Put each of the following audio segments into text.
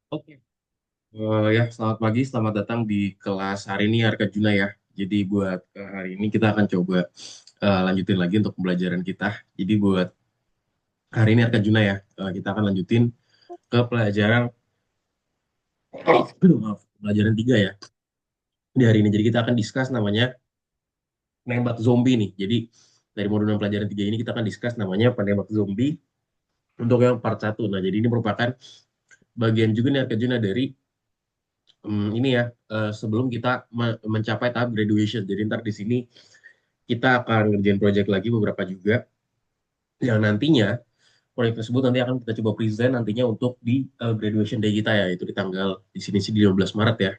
Oke. Ya, selamat pagi, selamat datang di kelas hari ini Arka Juna ya. Jadi buat hari ini kita akan coba lanjutin lagi untuk pembelajaran kita. Jadi buat hari ini Arka Juna ya, kita akan lanjutin ke pelajaran, maaf, pelajaran 3 ya di hari ini. Jadi kita akan discuss namanya penembak zombie nih. Jadi dari modul 6 pelajaran 3 ini kita akan discuss namanya penembak zombie untuk yang part satu. Nah, jadi ini merupakan bagian juga nih Arka Juna dari ini ya, sebelum kita mencapai tahap graduation. Jadi ntar di sini kita akan ngerjain project lagi beberapa juga yang nantinya proyek tersebut nanti akan kita coba present nantinya untuk di graduation day kita ya, itu di tanggal di sini sih di 12 Maret ya,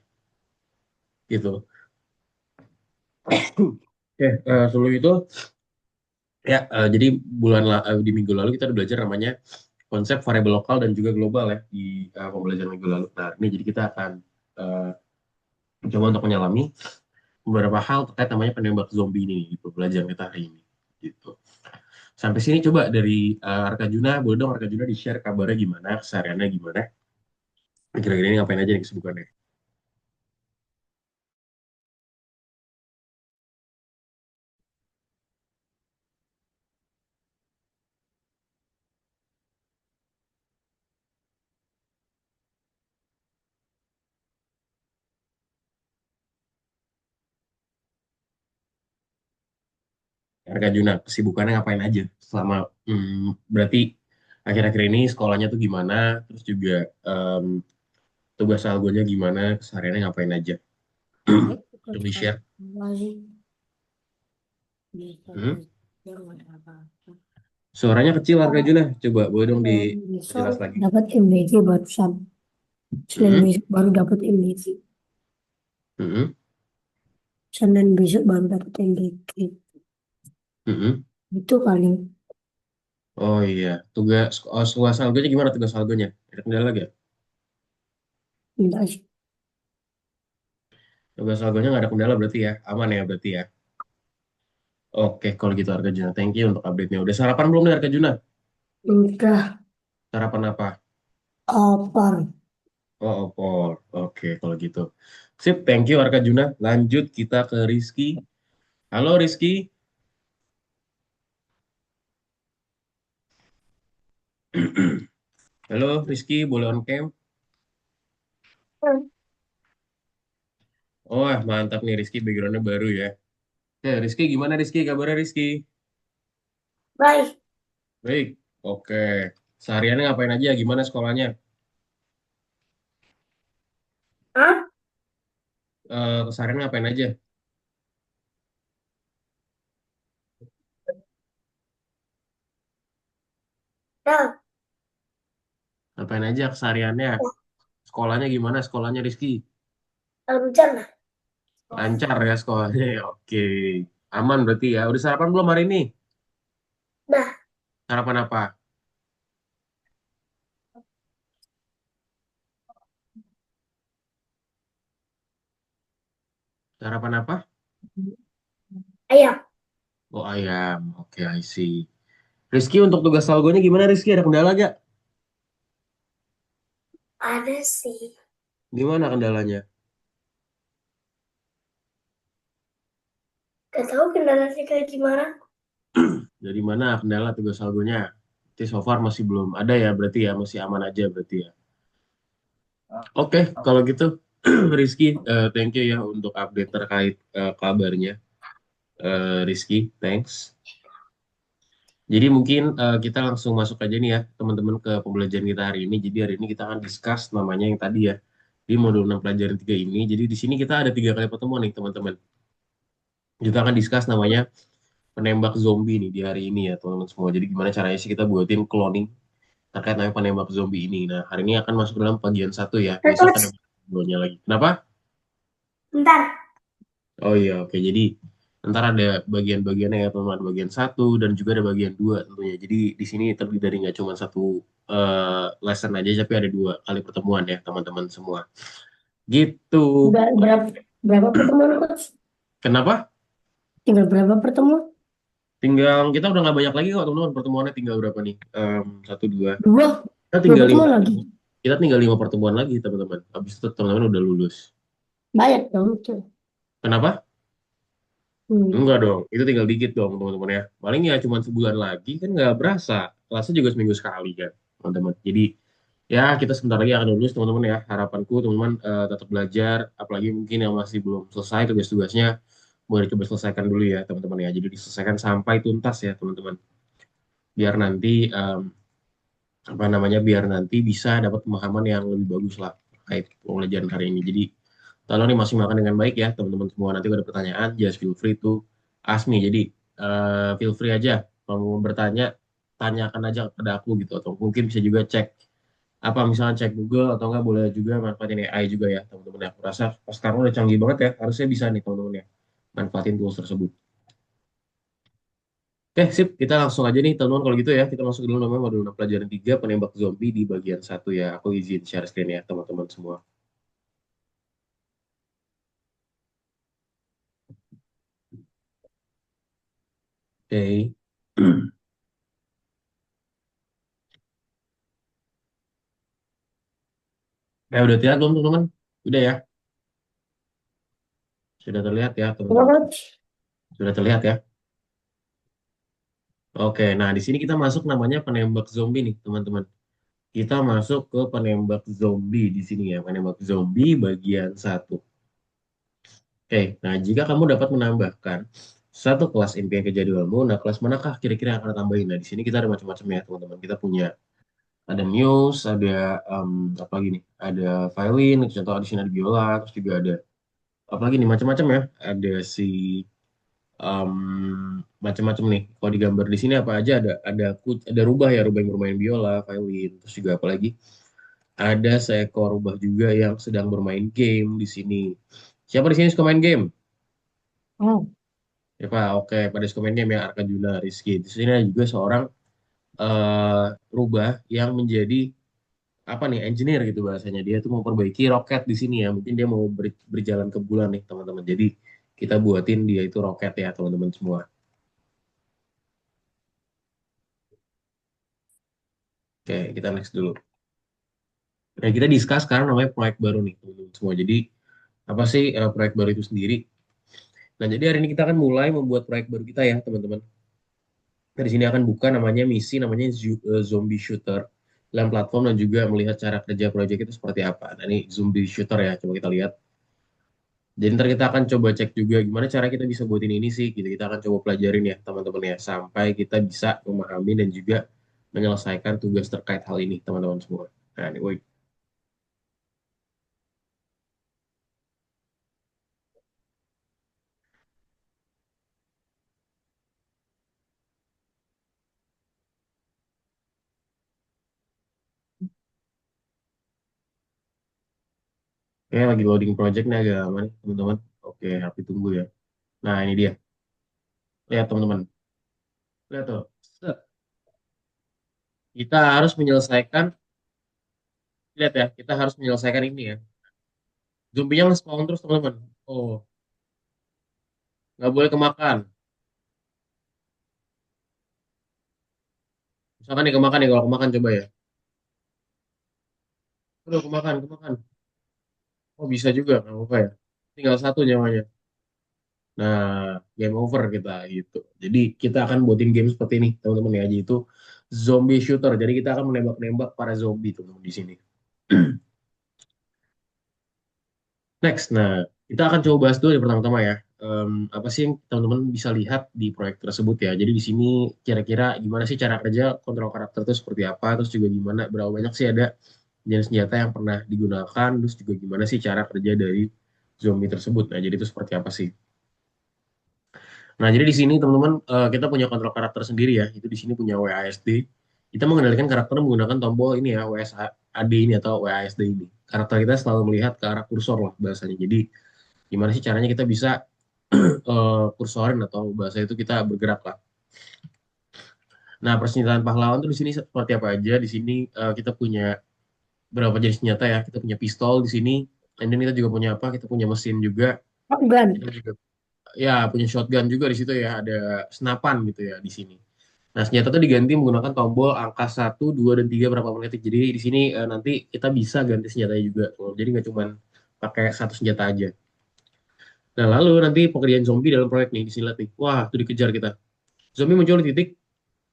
gitu. Oke, sebelum itu ya, jadi di minggu lalu kita udah belajar namanya konsep variabel lokal dan juga global ya di pembelajaran minggu lalu. Nah, ini jadi kita akan uh, coba untuk menyelami beberapa hal terkait namanya penembak zombie ini di pembelajaran kita hari ini, gitu. Sampai sini coba dari Arka Juna, boleh dong Arka Juna di-share kabarnya gimana, kesehariannya gimana, kira-kira ini ngapain aja nih kesibukannya. Arka Juna, kesibukannya ngapain aja selama, berarti akhir-akhir ini sekolahnya tuh gimana, terus juga em, tugas algonya gimana, kesehariannya ngapain aja. Ikut Coba kelas di-share. lagi biasa Hmm? belajar nggak ada apa-apa. Suaranya kecil Arka Juna, coba boleh dong Besok dijelas lagi. dapat MBC barusan, Senin Hmm? besok baru dapat MBC, Hmm? Senin besok baru dapat MBC. Hmm? Itu kali Oh iya, tugas algonya gimana, tugas algonya? Ada kendala gak? enggak sih. Tugas algonya nggak ada kendala berarti ya, aman ya berarti ya. Oke, kalau gitu Arka Juna, thank you untuk update-nya. Udah sarapan belum nih Arka Juna? Udah Sarapan apa? apar. Oh, opor. Oke, kalau gitu. Sip, thank you Arka Juna. Lanjut kita ke Rizky. Halo Rizky. Halo Rizky, boleh on cam? Oh, mantap nih Rizky, background-nya baru ya. Rizky, gimana Rizky? Kabarnya Rizky? Baik. Baik. Oke. Sehariannya ngapain aja? Gimana sekolahnya? Hah? Kesehariannya ngapain aja? Ya, Ngapain aja kesehariannya? Sekolahnya gimana? Sekolahnya Rizky? hujan lah. Lancar ya sekolahnya. Oke. Aman berarti ya. Udah sarapan belum hari ini? Nah, Sarapan apa? Sarapan apa? ayam. Oh ayam. Oke, I see. Rizky untuk tugas algonya gimana Rizky? Ada kendala gak? Ada sih. Gimana kendalanya? Gak tahu kendalanya kayak gimana. Dari mana kendala tugas algonya? Jadi so far masih belum ada ya berarti ya. Masih aman aja berarti ya. Oke, kalau gitu Rizky, thank you ya untuk update terkait kabarnya. Rizky, thanks. Jadi mungkin kita langsung masuk aja nih ya teman-teman ke pembelajaran kita hari ini. Jadi hari ini kita akan discuss namanya yang tadi ya di modul 6 pelajaran 3 ini. Jadi di sini kita ada 3 kali pertemuan nih teman-teman. Kita akan discuss namanya penembak zombie nih di hari ini ya teman-teman semua. Jadi gimana caranya sih kita buatin cloning terkait namanya penembak zombie ini. Nah hari ini akan masuk dalam bagian satu ya. Besok ada Terus, bagian 2-nya lagi. Kenapa? bentar. Oh iya, oke. Jadi ntar ada bagian-bagiannya ya teman-teman. Bagian satu dan juga ada bagian dua tentunya. Jadi di sini terdiri dari nggak cuma satu lesson aja, tapi ada 2 kali pertemuan ya teman-teman semua. Gitu. Berapa, berapa pertemuan, Coach? Kenapa? Tinggal berapa pertemuan? Tinggal kita udah nggak banyak lagi kok teman-teman. Pertemuannya tinggal berapa nih? Satu, dua. Dua. Kita Dua tinggal lima. pertemuan lagi. Kita tinggal 5 pertemuan lagi teman-teman. Habis itu teman-teman udah lulus. Banyak dong itu. Kenapa? Hmm. Enggak dong, itu tinggal dikit dong teman-teman ya. Paling ya cuma sebulan lagi kan nggak berasa. Kelasnya juga seminggu sekali kan teman-teman. Jadi ya kita sebentar lagi akan lulus teman-teman ya. Harapanku teman-teman tetap belajar. Apalagi mungkin yang masih belum selesai tugas-tugasnya boleh coba selesaikan dulu ya teman-teman ya. Jadi diselesaikan sampai tuntas ya teman-teman. Biar nanti apa namanya biar nanti bisa dapat pemahaman yang lebih bagus lah terkait pembelajaran hari ini. Jadi tolong dimaksimalkan dengan baik ya teman-teman semua. Nanti kalau ada pertanyaan, just feel free to ask me. Jadi feel free aja kalau mau bertanya, tanyakan aja kepada aku gitu. Atau mungkin bisa juga cek apa misalnya cek Google atau enggak boleh juga manfaatin AI juga ya teman-teman. Aku rasa sekarang udah canggih banget ya, harusnya bisa nih teman-teman ya manfaatin tools tersebut. Oke, sip. Kita langsung aja nih, teman-teman. Kalau gitu ya, kita masuk dulu namanya modul 6 pelajaran 3 penembak zombie di bagian satu ya. Aku izin share screen ya, teman-teman semua. Oke. Udah terlihat belum, teman-teman? Udah ya? Sudah terlihat ya, Apa, teman-teman? Coach? Sudah terlihat ya? Oke, nah di sini kita masuk namanya penembak zombie nih, teman-teman. Kita masuk ke penembak zombie di sini ya, penembak zombie bagian satu. Oke, nah jika kamu dapat menambahkan satu kelas impian ke jadwalmu, nah kelas manakah kira-kira yang akan tambahin? Nah, di sini kita ada macam-macam ya, teman-teman. Kita punya ada Muse, ada em, apa lagi nih? Ada violin, contoh di sini ada biola, terus juga ada apa lagi nih macam-macam ya. Ada si em, macam-macam nih. Kalau digambar di sini apa aja ada rubah ya, rubah yang bermain biola, violin, terus juga apa lagi? Ada seekor rubah juga yang sedang bermain game di sini. Siapa di sini suka main game? Oh, Ya Pak, oke. Pada suka main game ya, Arkanjuna, Rizky. Di sini ada juga seorang eh, rubah yang menjadi apa nih engineer gitu bahasanya dia tuh mau perbaiki roket di sini ya mungkin dia mau berjalan ke bulan nih teman-teman jadi kita buatin dia itu roket ya teman-teman semua. Oke kita next dulu. Nah kita discuss sekarang namanya proyek baru nih teman-teman semua jadi apa sih proyek baru itu sendiri. Nah jadi hari ini kita akan mulai membuat proyek baru kita ya teman-teman. Nah, di sini akan buka namanya misi namanya zombie shooter dalam platform dan juga melihat cara kerja proyek itu seperti apa. Nah ini zombie shooter ya coba kita lihat. Jadi ntar kita akan coba cek juga gimana cara kita bisa buatin ini sih. Gitu. Kita akan coba pelajarin ya teman-teman ya. Sampai kita bisa memahami dan juga menyelesaikan tugas terkait hal ini teman-teman semua. Nah, ini, woi. Oke, lagi loading project nih agak lama nih teman-teman. Oke, HP tunggu ya. Nah ini dia. Lihat teman-teman. Lihat tuh. Set. Kita harus menyelesaikan. Lihat ya. Kita harus menyelesaikan ini ya. Zombinya nge-spawn terus teman-teman. Oh, nggak boleh kemakan. Misalkan nih kemakan nih. Kalau kemakan coba ya. Udah kemakan, kemakan. Oh bisa juga. Nggak apa-apa ya. Tinggal satu nyawanya. Nah, game over kita gitu. Jadi kita akan buatin game seperti ini, teman-teman ya. Jadi itu zombie shooter. Jadi kita akan menembak-nembak para zombie, teman-teman di sini. Next, nah kita akan coba bahas dulu yang pertama-tama ya. Apa sih yang teman-teman bisa lihat di proyek tersebut ya? Jadi di sini kira-kira gimana sih cara kerja kontrol karakter itu seperti apa? Terus juga gimana berapa banyak sih ada jenis senjata yang pernah digunakan? Terus juga gimana sih cara kerja dari zombie tersebut? Nah, jadi itu seperti apa sih? Nah, jadi di sini teman-teman kita punya kontrol karakter sendiri ya. Itu di sini punya WASD. Kita mengendalikan karakter menggunakan tombol ini ya, WSAD ini atau WASD ini. Karakter kita selalu melihat ke arah kursor lah bahasanya. Jadi gimana sih caranya kita bisa kursorin atau bahasa itu kita bergerak lah. Nah, persenjataan pahlawan tuh di sini seperti apa aja? Di sini kita punya berapa jenis senjata ya? Kita punya pistol di sini. And then kita juga punya apa? Kita punya mesin juga. shotgun. Kita juga ya punya shotgun juga di situ ya. Ada senapan gitu ya di sini. Nah, senjata itu diganti menggunakan tombol angka 1, 2, dan 3 berapa magnetik. Jadi di sini nanti kita bisa ganti senjatanya juga. Jadi nggak cuma pakai satu senjata aja. Nah, lalu nanti pekerjaan zombie dalam proyek nih, di sini latih. Wah, itu dikejar kita. Zombie muncul di titik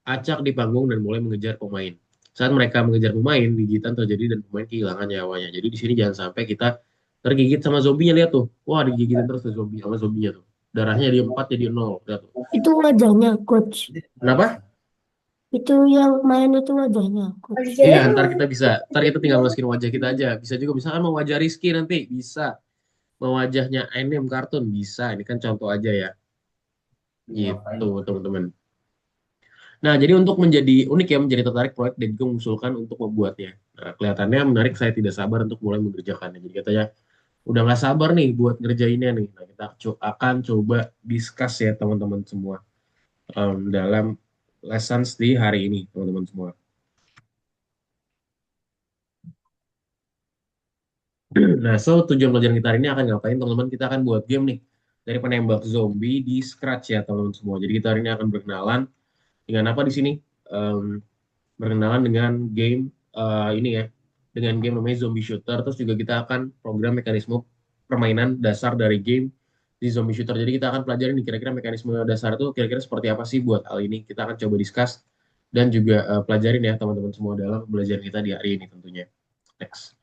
acak di panggung dan mulai mengejar pemain. Saat mereka mengejar pemain, gigitan terjadi dan pemain kehilangan nyawanya. Jadi di sini jangan sampai kita tergigit sama zombinya, lihat tuh. Wah, digigitin terus tuh zombie sama zombinya tuh. Darahnya dari 4 jadi 0. Lihat tuh. Itu wajahnya, coach. Kenapa? Itu yang main itu wajahnya, coach. Iya, ntar kita tinggal masukin wajah kita aja. Bisa juga misalkan mau wajah Rizky nanti, bisa. Mau wajahnya anime kartun, bisa. Ini kan contoh aja ya. Gitu, teman-teman. Nah, jadi untuk menjadi unik ya, menjadi tertarik proyek dan juga mengusulkan untuk membuatnya. Nah, kelihatannya menarik, saya tidak sabar untuk mulai mengerjakannya. Jadi katanya, udah nggak sabar nih buat ngerjainnya nih. Nah, kita akan coba discuss ya teman-teman semua dalam lessons di hari ini, teman-teman semua. Nah, so tujuan pelajaran kita hari ini akan ngapain, teman-teman? Kita akan buat game nih dari penembak zombie di Scratch ya, teman-teman semua. Jadi kita hari ini akan berkenalan dengan apa di sini? Em, Berkenalan dengan game ini ya, dengan game namanya Zombie Shooter. Terus juga kita akan program mekanisme permainan dasar dari game di Zombie Shooter. Jadi kita akan pelajari nih kira-kira mekanisme dasar itu kira-kira seperti apa sih buat hal ini. Kita akan coba discuss dan juga pelajarin ya teman-teman semua dalam pembelajaran kita di hari ini tentunya. Next.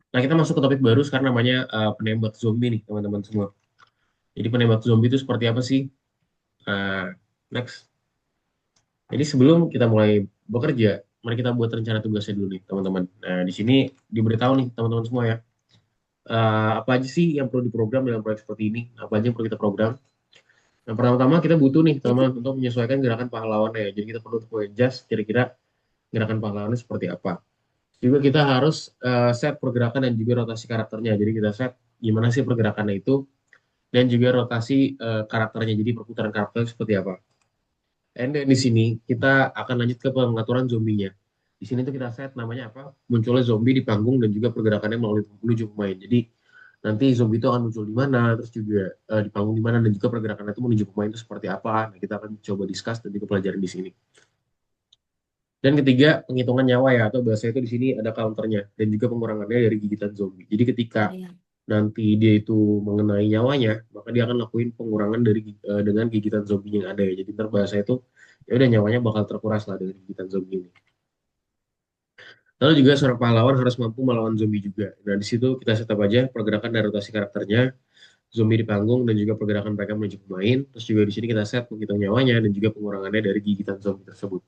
Nah, kita masuk ke topik baru sekarang namanya penembak zombie nih teman-teman semua. Jadi penembak zombie itu seperti apa sih? Nah, next. Jadi sebelum kita mulai bekerja, mari kita buat rencana tugasnya dulu nih, teman-teman. Nah, di sini diberitahu nih, teman-teman semua ya. Apa aja sih yang perlu diprogram dalam proyek seperti ini? Apa aja yang perlu kita program? Yang pertama-tama kita butuh nih, teman-teman, untuk menyesuaikan gerakan pahlawan ya. Jadi kita perlu untuk adjust kira-kira gerakan pahlawannya seperti apa. Juga kita harus set pergerakan dan juga rotasi karakternya. Jadi kita set gimana sih pergerakannya itu dan juga rotasi karakternya. Jadi perputaran karakter seperti apa. And then di sini kita akan lanjut ke pengaturan zombinya. Di sini tuh kita set namanya apa? Munculnya zombie di panggung dan juga pergerakannya melalui menuju pemain. Jadi nanti zombie itu akan muncul di mana, terus juga di panggung di mana dan juga pergerakannya itu menuju pemain itu seperti apa. Nah, kita akan coba discuss dan juga pelajarin di sini. Dan ketiga, penghitungan nyawa ya atau bahasa itu di sini ada counternya dan juga pengurangannya dari gigitan zombie. Jadi ketika Iya. nanti dia itu mengenai nyawanya, maka dia akan lakuin pengurangan dari dengan gigitan zombie yang ada ya. Jadi ntar bahasa itu ya udah nyawanya bakal terkuras lah dengan gigitan zombie ini. Lalu juga seorang pahlawan harus mampu melawan zombie juga. Nah, di situ kita setup aja pergerakan dan rotasi karakternya, zombie di panggung dan juga pergerakan mereka menuju pemain. Terus juga di sini kita set menghitung nyawanya dan juga pengurangannya dari gigitan zombie tersebut.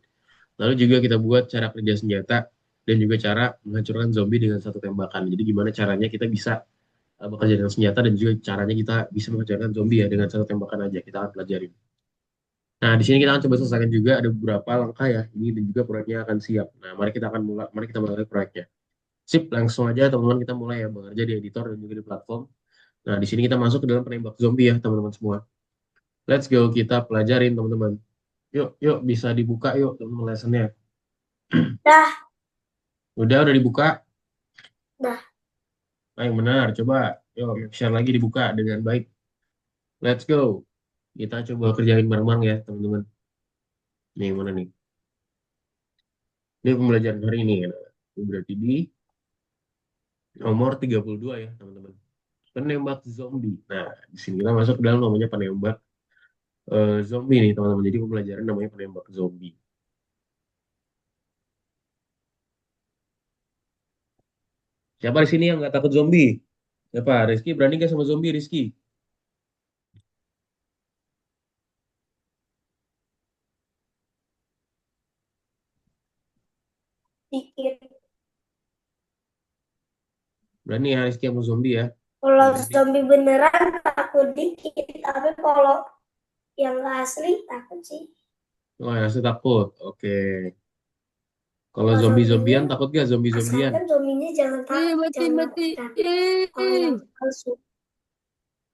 Lalu juga kita buat cara kerja senjata dan juga cara menghancurkan zombie dengan satu tembakan. Jadi gimana caranya kita bisa bekerja dengan senjata dan juga caranya kita bisa menghancurkan zombie ya dengan satu tembakan aja. Kita akan pelajarin. Nah, di sini kita akan coba selesaikan juga ada beberapa langkah ya. Ini dan juga proyeknya akan siap. Nah, mari kita mulai proyeknya. Sip, langsung aja teman-teman kita mulai ya bekerja di editor dan juga di platform. Nah, di sini kita masuk ke dalam penembak zombie ya teman-teman semua. Let's go, kita pelajarin teman-teman. Yuk, yuk bisa dibuka yuk teman-teman lessonnya. Dah, Udah dibuka. dah. Nah, yang benar, coba. Yuk, share lagi dibuka dengan baik. Let's go. Kita coba kerjain bareng-bareng ya, teman-teman. Nih, yang mana nih? Ini pembelajaran hari ini. Nah, itu berarti di nomor 32 ya, teman-teman. Penembak zombie. Nah, di sini kita masuk ke dalam namanya penembak zombie nih, teman-teman. Jadi pembelajaran namanya penembak zombie. Siapa di sini yang nggak takut zombie? Siapa? Rizky, berani nggak sama zombie, Rizky? Dikit. Berani ya, Rizky sama zombie ya? Kalau Yang penting. zombie beneran takut dikit, tapi kalau yang nggak asli takut sih. Oh, ya, saya takut. Oke. Kalau Kalau zombinya zombie-zombian takut gak zombie-zombian? asalkan zombinya jangan jangan kalau yang palsu.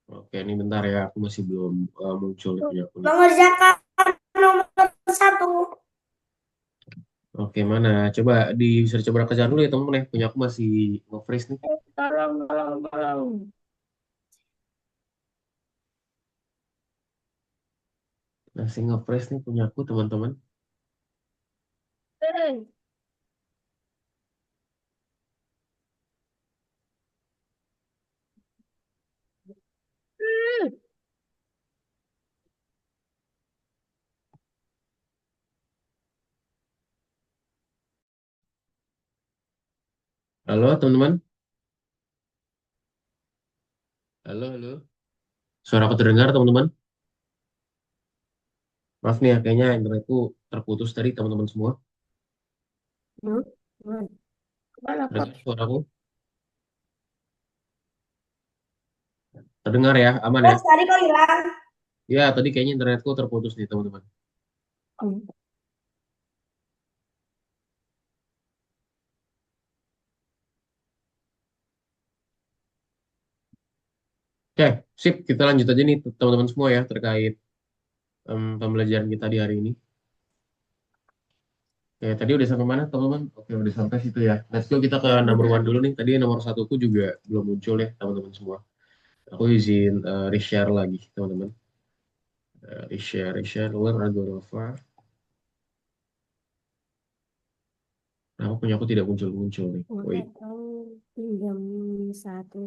Oke, ini bentar ya. Aku masih belum muncul nih punya aku nih. Mengerjakan nomor satu. Oke, mana? Coba bisa dicoba kerjaan dulu ya temen-temen ya. Punya aku masih nge-freeze nih. Tolong, tolong, tolong. Masih nge-freeze nih punya aku teman-teman. Halo teman-teman, halo halo. Suara aku terdengar teman-teman. Maaf nih ya, kayaknya internetku terputus tadi teman-teman semua. Hmm? Hmm. Mana kok? Terdengar suaraku? Terdengar ya, aman ya? Terus tadi kok hilang? Ya, tadi kayaknya internetku terputus nih teman-teman. Hmm. Oke, sip. Kita lanjut aja nih teman-teman semua ya terkait pembelajaran kita di hari ini. Oke, tadi udah sampai mana teman-teman? Oke, udah sampai situ ya. Let's go kita ke number one dulu nih. Tadi nomor satuku juga belum muncul ya teman-teman semua. Aku izin reshare lagi teman-teman. Reshare, where are Gorova? Nah, aku punya aku tidak muncul-muncul nih. Nggak Wait. tahu jam 1.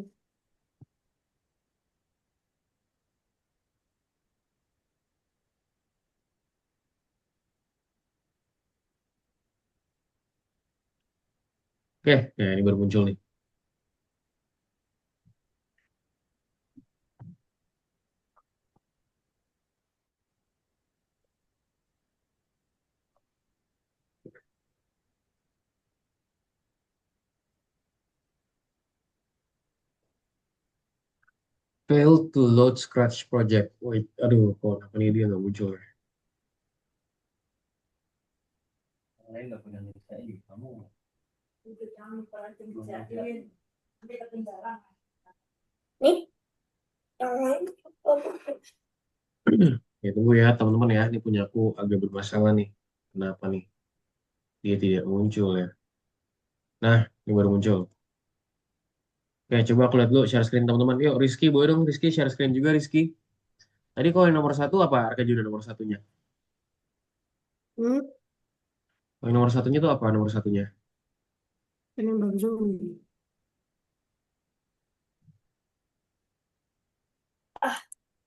Oke, nah ini baru muncul nih. Fail to load Scratch project. Wait, aduh, kok kenapa ini dia nggak muncul ya? Nih, yang lain. Ya tunggu ya teman-teman ya, ini punya aku agak bermasalah nih. Kenapa nih? Dia tidak muncul ya. Nah, ini baru muncul. Oke, coba aku lihat dulu share screen teman-teman. Yuk, Rizky, boleh dong Rizky share screen juga Rizky. Tadi kok yang nomor satu apa? Arka juga nomor satunya. Hmm? Yang nomor satunya itu apa nomor satunya? Penembak zombie. Ah,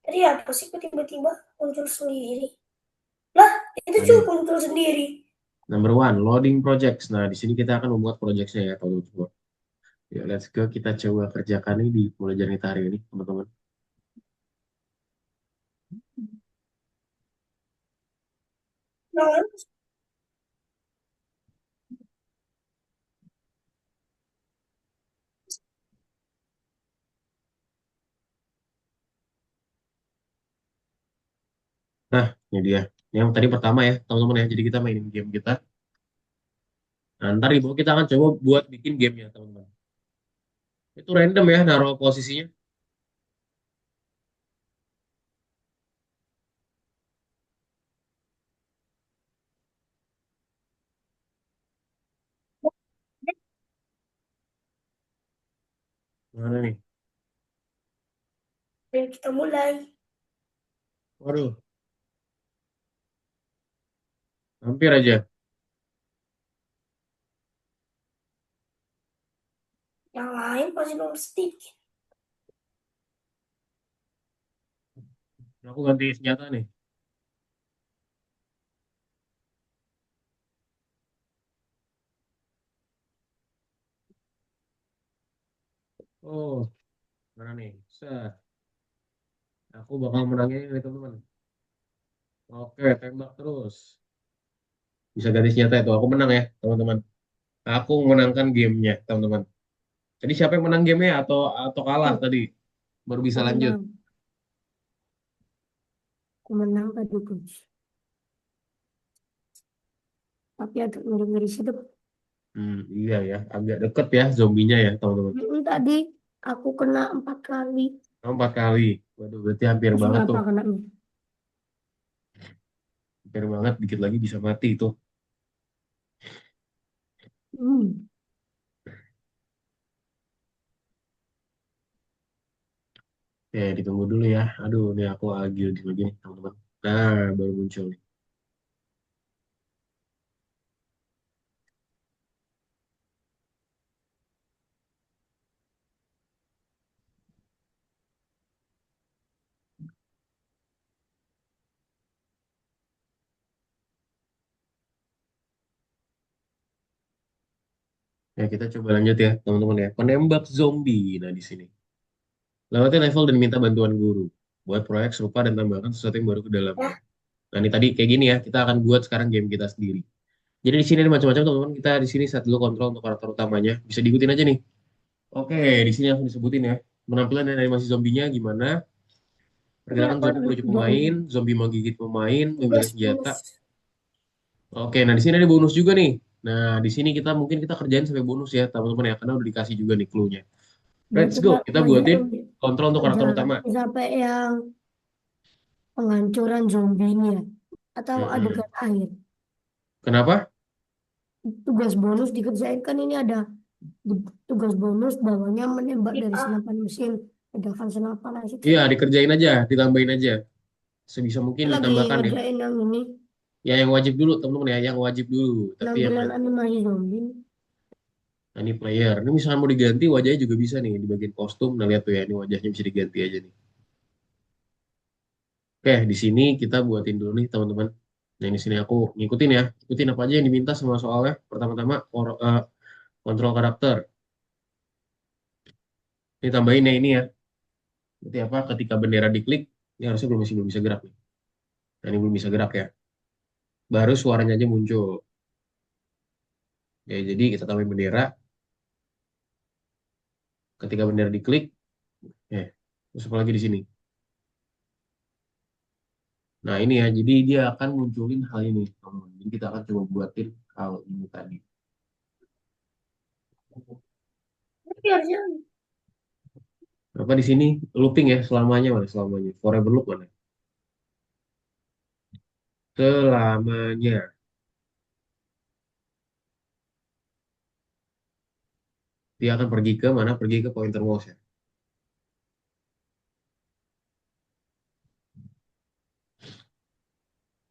tadi apa sih kok tiba-tiba muncul sendiri? Lah, itu Ada juga muncul sendiri. number one, loading projects. Nah, di sini kita akan membuat projectnya ya, teman-teman. Ya, let's go. Kita coba kerjakan ini di pelajaran kita hari ini, teman-teman. Nah, Nah, ini dia. Yang tadi pertama ya, teman-teman ya. Jadi kita mainin game kita. Nah, ntar di bawah kita akan coba buat bikin gamenya, teman-teman. Itu random ya, naruh posisinya. Mana nih? ayo kita mulai. Waduh, hampir aja. Yang lain pasti nomor sedikit. Aku ganti senjata nih. Oh, mana nih? Set. Aku bakal menangin ini, teman-teman. Oke, tembak terus. Bisa ganti senjata itu. Aku menang ya, teman-teman. Aku menangkan gamenya, teman-teman. Jadi siapa yang menang gamenya atau kalah Hmm. tadi? Baru bisa Aku lanjut. menang. Aku menang tadi coach. Tapi agak ngeri-ngeri sedap. Iya ya, agak deket ya zombinya ya, teman-teman. Tadi aku kena 4 kali. 4 kali. Waduh, berarti hampir Terus banget berapa tuh. kena? Hampir banget, dikit lagi bisa mati itu. Hmm. Ya, ditunggu dulu ya. Aduh, ini aku lagi lagi nih, teman-teman. Nah, baru muncul nih. Ya, kita coba lanjut ya, teman-teman ya. Penembak zombie. Nah, di sini. Lewati level dan minta bantuan guru. Buat proyek serupa dan tambahkan sesuatu yang baru ke dalamnya. Ya, Nah, ini tadi kayak gini ya. Kita akan buat sekarang game kita sendiri. Jadi di sini ada macam-macam teman-teman. Kita di sini set dulu kontrol untuk karakter utamanya. Bisa diikutin aja nih. Oke, di sini langsung disebutin ya. Penampilan dan animasi zombinya gimana? Ini Pergerakan aku zombie ada menuju zombie. pemain, zombie menggigit pemain, memilih tugas senjata. bonus. Oke, nah di sini ada bonus juga nih. Nah, di sini kita mungkin kita kerjain sampai bonus ya, teman-teman ya, karena udah dikasih juga nih clue-nya. Let's Berarti go, Pak kita banyak buatin yang kontrol untuk karakter utama. kerjain sampai yang penghancuran zombinya atau Mm-mm. adegan akhir. Kenapa? Tugas bonus dikerjain kan ini ada tugas bonus bawahnya menembak Tip dari A. senapan mesin, ledakan senapan nah, situ. Iya, dikerjain aja, ditambahin aja. Sebisa mungkin Lagi ditambahkan ya. ngerjain yang ini Ya, yang wajib dulu, teman-teman ya, yang wajib dulu. Tapi yang penampilan animasi zombie. nah, ini player. Ini misalnya mau diganti, wajahnya juga bisa nih, di bagian kostum. Nah, lihat tuh ya, ini wajahnya bisa diganti aja nih. Oke, di sini kita buatin dulu nih, teman-teman. Nah, di sini aku ngikutin ya. Ikutin apa aja yang diminta sama soalnya. Pertama-tama, kontrol karakter. Ini tambahin ya ini ya. Berarti apa? Ketika bendera diklik, ini harusnya belum bisa gerak nih. Nah, ini belum bisa gerak ya. Baru suaranya aja muncul. Ya, jadi kita tambahin bendera. Ketika bendera diklik, terus apa lagi di sini? Nah, ini ya. Jadi dia akan munculin hal ini, teman-teman. Jadi kita akan coba buatin hal ini tadi. Tapi harusnya Apa di sini? Looping ya, selamanya mana? Selamanya. Forever loop mana? Selamanya. Dia akan pergi ke mana? Pergi ke pointer mouse ya.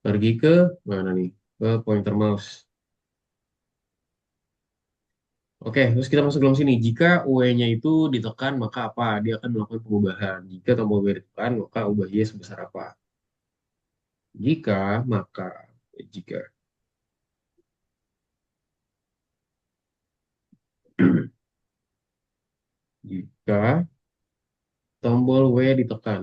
Pergi ke mana nih? Ke pointer mouse. Oke, terus kita masuk ke dalam sini. Jika UE-nya itu ditekan, maka apa? Dia akan melakukan pengubahan. Jika tombol W ditekan, maka ubah Y sebesar apa? Jika, maka. Jika. Jika tombol W ditekan.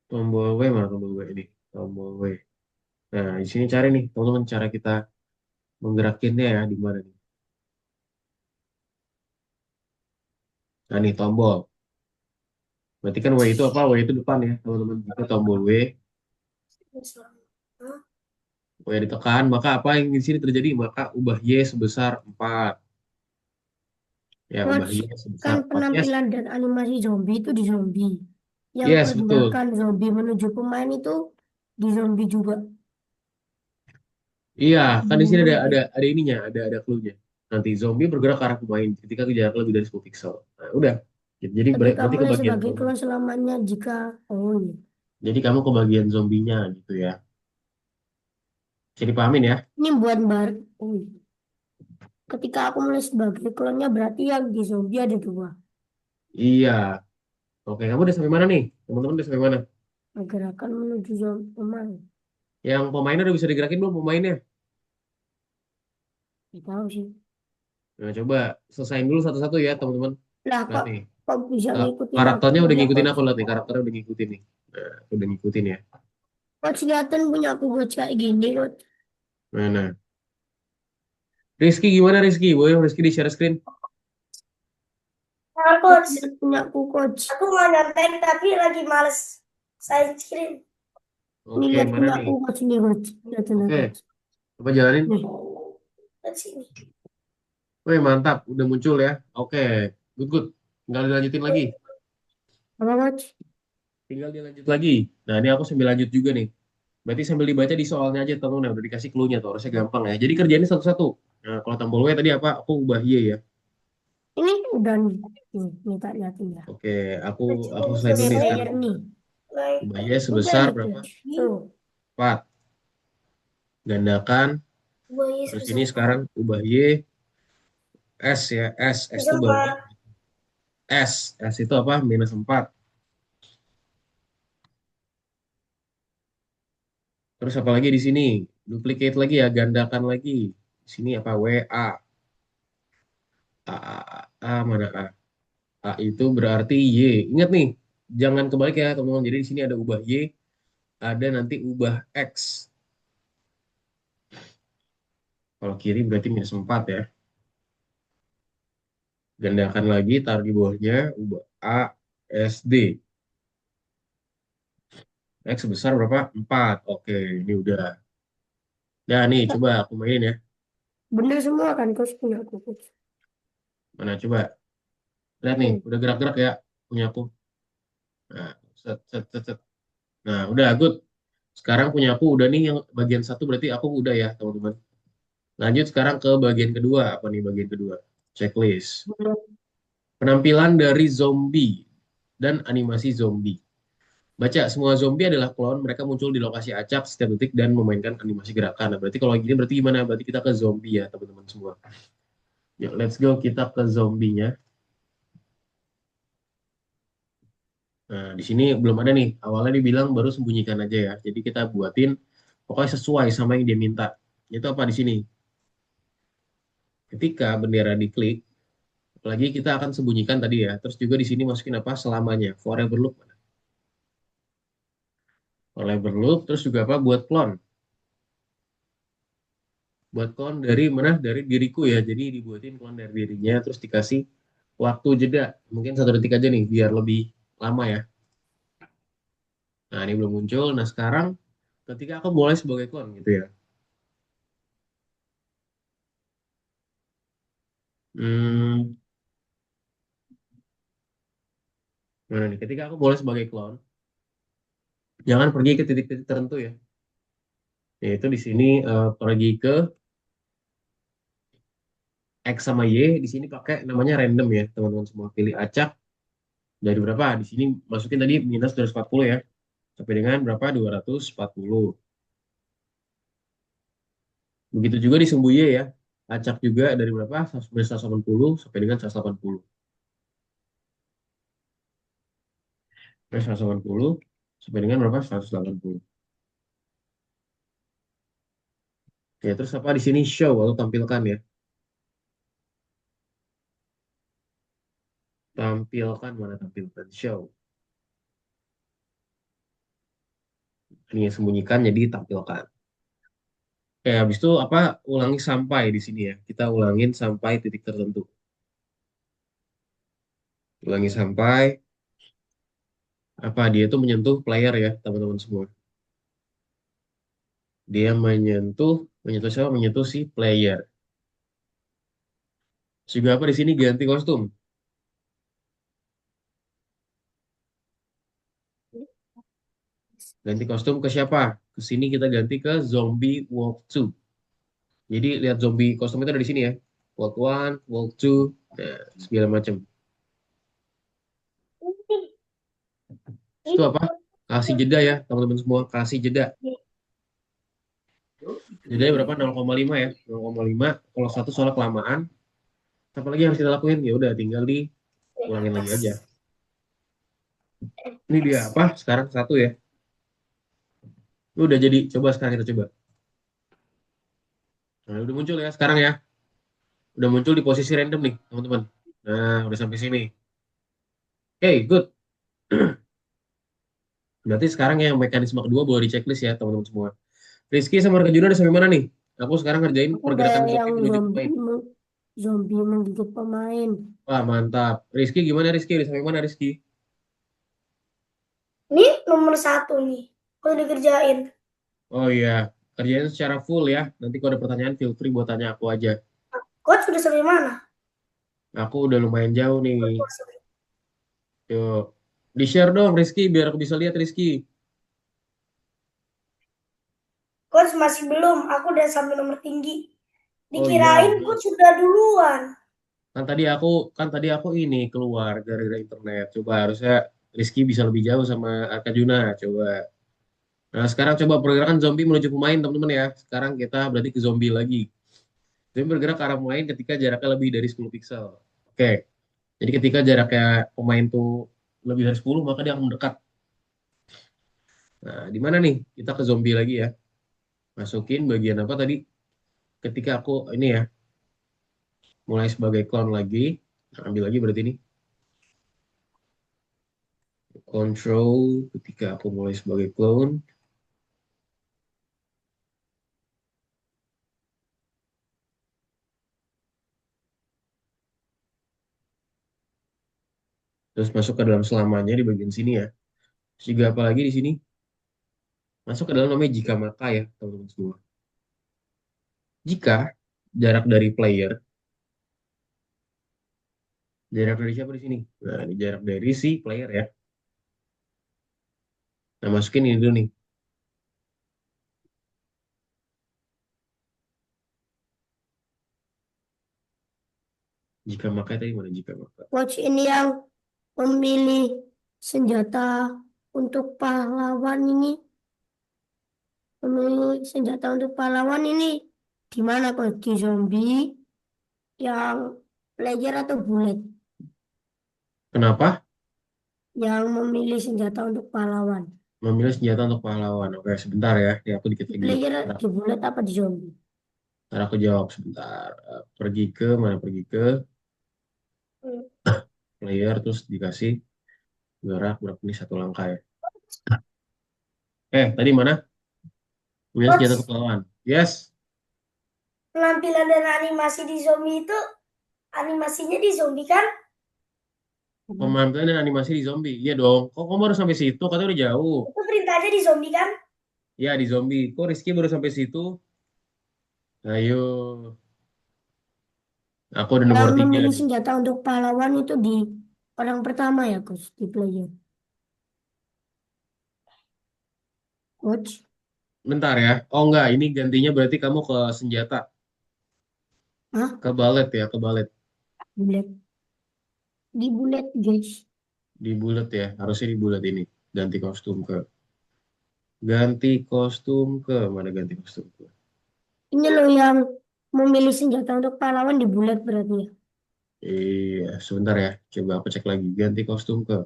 Tombol W mana tombol W ini? Tombol W. Nah, di sini cari nih, teman-teman, cara kita menggerakinnya ya, di mana nih? Nah, nih tombol. Berarti kan W itu apa? W itu depan ya, teman-teman. Jika tombol Hah? W ditekan, maka apa yang di sini terjadi? Maka ubah Y sebesar 4. Ya, ubah Coach, Y kan sebesar 4. Yes, penampilan dan animasi zombie itu di zombie. Yang yes, betul. pergerakan zombie menuju pemain itu di zombie juga. Iya, kan di sini Bingung gitu. ada ininya, ada clue-nya. Nanti zombie bergerak ke arah pemain ketika jarak lebih dari 10 pixel. Nah, udah. Jadi Ketika berarti ke mulai bagian sebagai zombie. klon selamanya jika oh iya. Jadi kamu ke bagian zombinya gitu ya. Bisa dipahamin ya? Ini buat bar. Oh iya. Ketika aku mulai sebagai klonnya berarti yang di zombie ada dua. Iya. Oke, kamu udah sampai mana nih? Teman-teman udah sampai mana? Pergerakan menuju zombie pemain. Yang pemainnya udah bisa digerakin belum pemainnya? Tidak tahu sih. Nah, coba selesain dulu satu-satu ya, teman-teman. Lah Lihat kok nih. kok bisa ngikutin aku Karakternya udah ya ngikutin coach? aku, lihat nih. Karakternya udah ngikutin nih. Nah, udah ngikutin ya. Coach kelihatan punya aku coach kayak gini coach. Nah. Rizky gimana Rizky? Boleh Rizky di share screen? Nah, Coach coach, lihat punya aku coach. aku mau nyontek tapi lagi males sign screen. Ini Oke, lihat mana punya nih? aku coach ini coach. Lihat ini Oke, coach. coba jalanin. Nih. Lihat sini. Wih, mantap. Udah muncul ya. Oke, good, good. Tinggal dilanjutin lagi. Apa coach? Tinggal dilanjut lagi. Nah, ini aku sambil lanjut juga nih. Berarti sambil dibaca di soalnya aja, teman. Nah, udah dikasih clue-nya tuh. Harusnya gampang ya. Jadi kerjainnya satu-satu. Nah, kalau tombol W tadi apa? Aku ubah Y ya. Ini udah nih. Nih tak lihatin ya. Oke, aku Lihat aku sini selesai dulu Nih nih selesai. player sekarang. nih. Naik Ubah Y Udah sebesar nih berapa? coach. Tuh. 4. Gandakan. buaya Terus ini sebesar apa? sekarang ubah Y. S ya. S itu Sama bawahnya. S itu apa? -4. Terus apa lagi di sini? Duplicate lagi ya, gandakan lagi. Di sini apa? WA. Mana A? A itu berarti Y. Ingat nih, jangan kebalik ya teman-teman. Jadi di sini ada ubah Y, ada nanti ubah X. Kalau kiri berarti minus 4 ya. Gandakan lagi, taruh di bawahnya, ubah A, S, D. X sebesar berapa? 4. Oke, ini udah. Nah nih, coba aku mainin ya. Bener semua kan coach punya aku coach. Mana coba? Lihat nih, Hmm. udah gerak-gerak ya punya aku. Nah, set, set, set, set. Nah, udah good. Sekarang punya aku udah nih yang bagian satu berarti aku udah ya, teman-teman. Lanjut sekarang ke bagian kedua. Apa nih bagian kedua? Checklist. Bener. Penampilan dari zombie dan animasi zombie. Baca, semua zombie adalah klon, mereka muncul di lokasi acak setiap detik dan memainkan animasi gerakan. Nah, berarti kalau gini berarti gimana? Berarti kita ke zombie ya, teman-teman semua. Yuk, let's go kita ke zombinya. Nah, di sini belum ada nih. Awalnya dibilang baru sembunyikan aja ya. Jadi kita buatin pokoknya sesuai sama yang dia minta. Itu apa di sini? Ketika bendera diklik, apalagi kita akan sembunyikan tadi ya. Terus juga di sini masukin apa? Selamanya, forever loop. Forever loop, terus juga apa? Buat clone. Buat clone dari mana? Dari diriku ya. Jadi dibuatin clone dari dirinya, terus dikasih waktu jeda. Mungkin 1 detik aja nih, biar lebih lama ya. Nah, ini belum muncul. Nah, sekarang ketika aku mulai sebagai clone gitu ya. Hmm, mana nih? Ketika aku mulai sebagai clone, jangan pergi ke titik-titik tertentu ya. Yaitu di sini pergi ke X sama Y. Di sini pakai namanya random ya, teman-teman semua. Pilih acak dari berapa? Di sini masukin tadi minus 240 ya. Sampai dengan berapa? 240. Begitu juga di sumbu Y ya. Acak juga dari berapa? 180 sampai dengan 180. Sampai 180 sampai dengan berapa? 180. Ya, terus apa di sini show atau tampilkan ya. Tampilkan mana tampilkan show. Ini yang sembunyikan jadi tampilkan. Oke, habis itu apa? Ulangi sampai di sini ya. Kita ulangin sampai titik tertentu. Ulangi sampai apa dia itu menyentuh player ya, teman-teman semua. Dia menyentuh siapa? Menyentuh si player. Juga apa di sini ganti kostum. Ganti kostum ke siapa? Ke sini kita ganti ke zombie walk 2. Jadi lihat zombie kostum itu ada di sini ya. Walk 1, walk 2, nah, segala macam. Itu apa? Kasih jeda ya, teman-teman semua. Kasih jeda. Jedanya berapa? 0,5 ya. 0,5. Kalau satu soal kelamaan, apa lagi yang harus kita lakuin? Ya udah tinggal diulangin lagi aja. Ini dia apa? Sekarang satu ya. Udah jadi. Coba sekarang kita coba. Nah, udah muncul ya sekarang ya. Udah muncul di posisi random nih, teman-teman. Nah, udah sampai sini. Hey, good. Berarti sekarang yang mekanisme kedua boleh di checklist ya, teman-teman semua. Rizky sama Arjuna udah sampai mana nih? Aku sekarang ngerjain Aku udah pergerakan yang zombie menuju pemain. zombie menggigit pemain. Wah, mantap. Rizky gimana Rizky? Udah sampai mana Rizky? Ini nomor 1 nih. Udah dikerjain. Oh iya, kerjain secara full ya. Nanti kalau ada pertanyaan, feel free buat tanya aku aja. Coach udah sampai mana? Aku udah lumayan jauh nih. Yuk, di-share dong Rizky, biar aku bisa lihat Rizky. Coach masih belum. Aku udah sampai nomor tinggi. Oh iya, Dikirain coach sudah duluan. kan tadi aku ini keluar gara-gara internet. Coba harusnya Rizky bisa lebih jauh sama Arkajuna. Coba. Nah, sekarang coba pergerakan zombie menuju pemain, teman-teman ya. Sekarang kita berarti ke zombie lagi. Zombie bergerak ke arah pemain ketika jaraknya lebih dari 10 pixel. Oke. Jadi ketika jaraknya pemain tuh lebih dari 10, maka dia akan mendekat. Nah, di mana nih? Kita ke zombie lagi ya. Masukin bagian apa tadi? Ketika aku ini ya, mulai sebagai clone lagi. Nah, ambil lagi berarti ini. Control ketika aku mulai sebagai clone. Terus masuk ke dalam selamanya di bagian sini ya. Terus juga apalagi di sini. Masuk ke dalam namanya jika maka ya, teman-teman semua. Jika jarak dari player, jarak dari siapa di sini? Nah, ini jarak dari si player ya. Nah, masukin ini dulu nih. Jika maka tadi mana jika maka? Coach ini yang memilih senjata untuk pahlawan ini, memilih senjata untuk pahlawan ini di mana Coach? Di zombie yang player atau bullet? Kenapa? Yang memilih senjata untuk pahlawan. Memilih senjata untuk pahlawan. Oke, sebentar ya. Ya, aku dikit Di lagi. player, di bullet apa di zombie? Ntar aku jawab sebentar. Pergi ke mana? Pergi ke Hmm. player terus dikasih gerak berapa nih satu langkah ya. Tadi mana? Memilih senjata untuk Coach, pahlawan. Yes. penampilan dan animasi di zombie itu animasinya di zombie kan? Pemantuan dan animasi di zombie. Iya dong. Kok kamu baru sampai situ? Katanya udah jauh. Itu perintahnya di zombie kan? Ya di zombie. Kok Rizky baru sampai situ? Ayo. Aku udah Yang nomor 3 memilih nih. senjata untuk pahlawan itu di orang pertama ya Coach, di player. Coach, Bentar ya. Oh enggak, ini gantinya berarti kamu ke senjata. ah, Ke balet ya, ke balet. bullet. Di bullet guys. Di bulat ya. Harusnya di bulat ini. Ganti kostum ke. Ganti kostum ke. Mana ganti kostum ke? Ini loh yang memilih senjata untuk pahlawan di bullet berarti ya. Iya, sebentar ya. Coba aku cek lagi. Ganti kostum ke.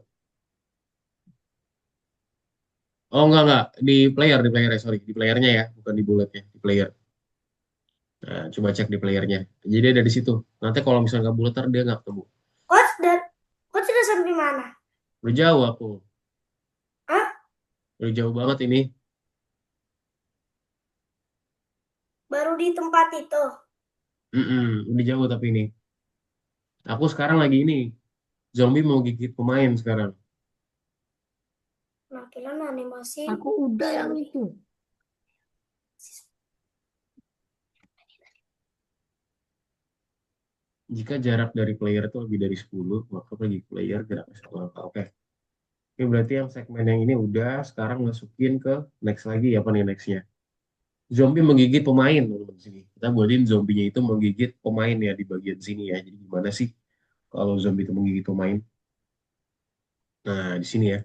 Oh enggak. Di player ya, sorry. Di playernya ya, bukan di bulatnya. Di player. Nah, coba cek di playernya. Jadi ada di situ. Nanti kalau misalnya nggak bulat, ntar dia nggak ketemu. Coach dan coach sudah sampai mana? Udah jauh aku. Hah? Udah jauh banget ini. Baru di tempat itu. Udah jauh tapi ini. Aku sekarang lagi ini. Zombie mau gigit pemain sekarang. Penampilan animasi Aku udah yang zombie. itu. Jika jarak dari player itu lebih dari 10, maka pergi player geraknya satu langkah. Oke. Oke, berarti yang segmen yang ini udah. Sekarang masukin ke next lagi. Apa nih nextnya? Zombie menggigit pemain. Teman-teman, sini. Kita buatin zombinya itu menggigit pemain ya di bagian sini ya. Jadi gimana sih kalau zombie itu menggigit pemain? Nah, di sini ya.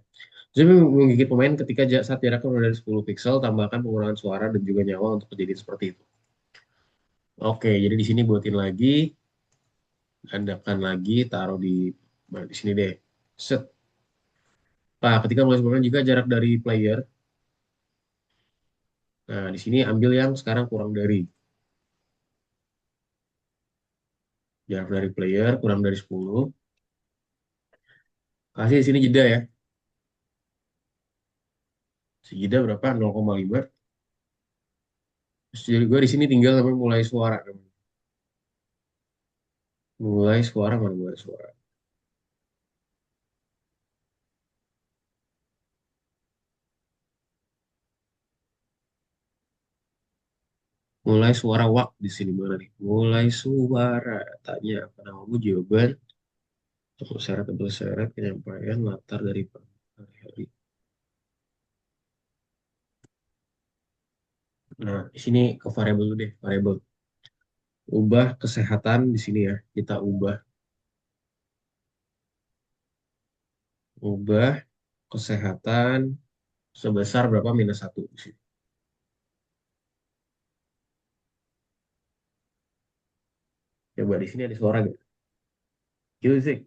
Zombie menggigit pemain ketika saat jaraknya lebih dari 10 pixel, tambahkan pengurangan suara dan juga nyawa untuk kejadian seperti itu. Oke, jadi di sini buatin lagi, andakan lagi, taruh di sini deh. Set. Nah, ketika mulai pemain juga jarak dari player. Nah, di sini ambil yang sekarang kurang dari. Jarak dari player kurang dari 10. Kasih di sini jeda ya. Si jeda berapa? 0,5. Terus jadi gue di sini tinggal namanya mulai suara. Mulai suara mana mulai suara. Mulai suara wak di sini mana nih? Mulai suara. Tanya apa namamu jawaban. Tebel syarat penyampaian latar dari hari-hari. Nah, di sini ke variabel dulu deh, variabel. Ubah kesehatan di sini ya. Kita ubah kesehatan sebesar berapa minus satu di sini. Coba di sini ada suara gak? Gitu sih.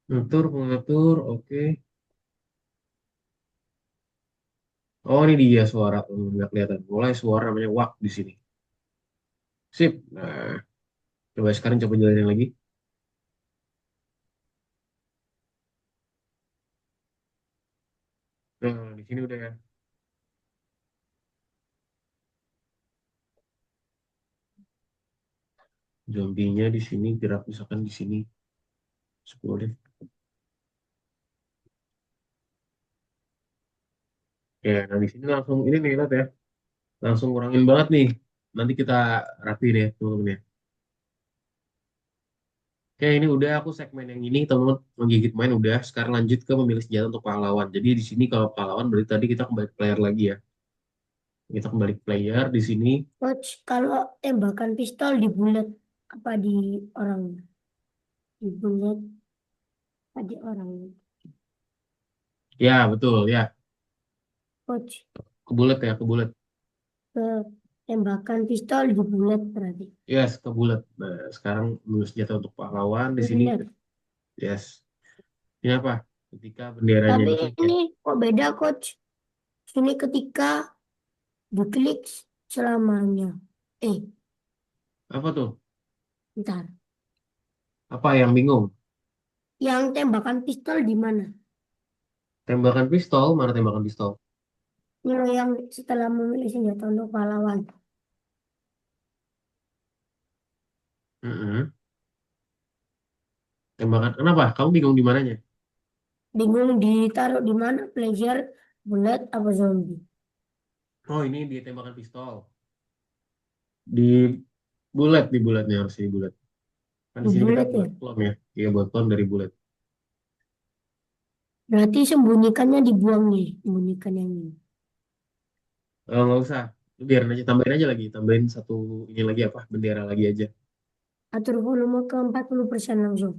Ngatur, mengatur, oke. Oh, ini dia suara. Nggak kelihatan. Mulai suara namanya wak di sini. Sip. Nah, coba sekarang coba jalanin lagi. Nah, di sini udah ya. Zombinya di sini gerak misalkan di sini 10 deh. Ya, nah di sini langsung ini nih lihat ya. Langsung ngurangin banget nih. Nanti kita rapi deh teman-teman ya. Oke, ini udah aku segmen yang ini teman-teman menggigit main udah. Sekarang lanjut ke memilih senjata untuk pahlawan. Jadi di sini kalau pahlawan berarti tadi kita kembali ke player lagi ya. Kita kembali ke player di sini. Coach, kalau tembakan pistol di bulat apa di orang? Di bulat apa di orang? Ya, betul ya. Coach, Kebulet ya, kebulet. ke tembakan pistol di bulat berarti. Yes, kebulet. Nah, sekarang memilih senjata untuk pahlawan di sini. Bulat. Yes. Ini apa? Ketika benderanya Tapi diklik ya. ini kok beda, Coach? Ini ketika diklik selamanya. Eh, Apa tuh? bentar. Apa yang bingung? Yang tembakan pistol di mana? Tembakan pistol, mana tembakan pistol? Ini loh yang setelah memilih senjata untuk pahlawan. Mm-mm. Tembakan, kenapa? Kamu bingung di mananya? Bingung ditaruh di mana? Player, bulat, apa zombie? Oh, ini di tembakan pistol. Di bulat, di bulatnya harus di bulat. Kan Di di sini kita bulat ya? buat clone ya. Iya, buat clone dari bulat. Berarti sembunyikannya dibuang nih. Sembunyikan yang ini. Oh, nggak usah. Lu biarin aja, tambahin aja lagi. Tambahin satu ini lagi apa? Bendera lagi aja. Atur volume ke 40% langsung.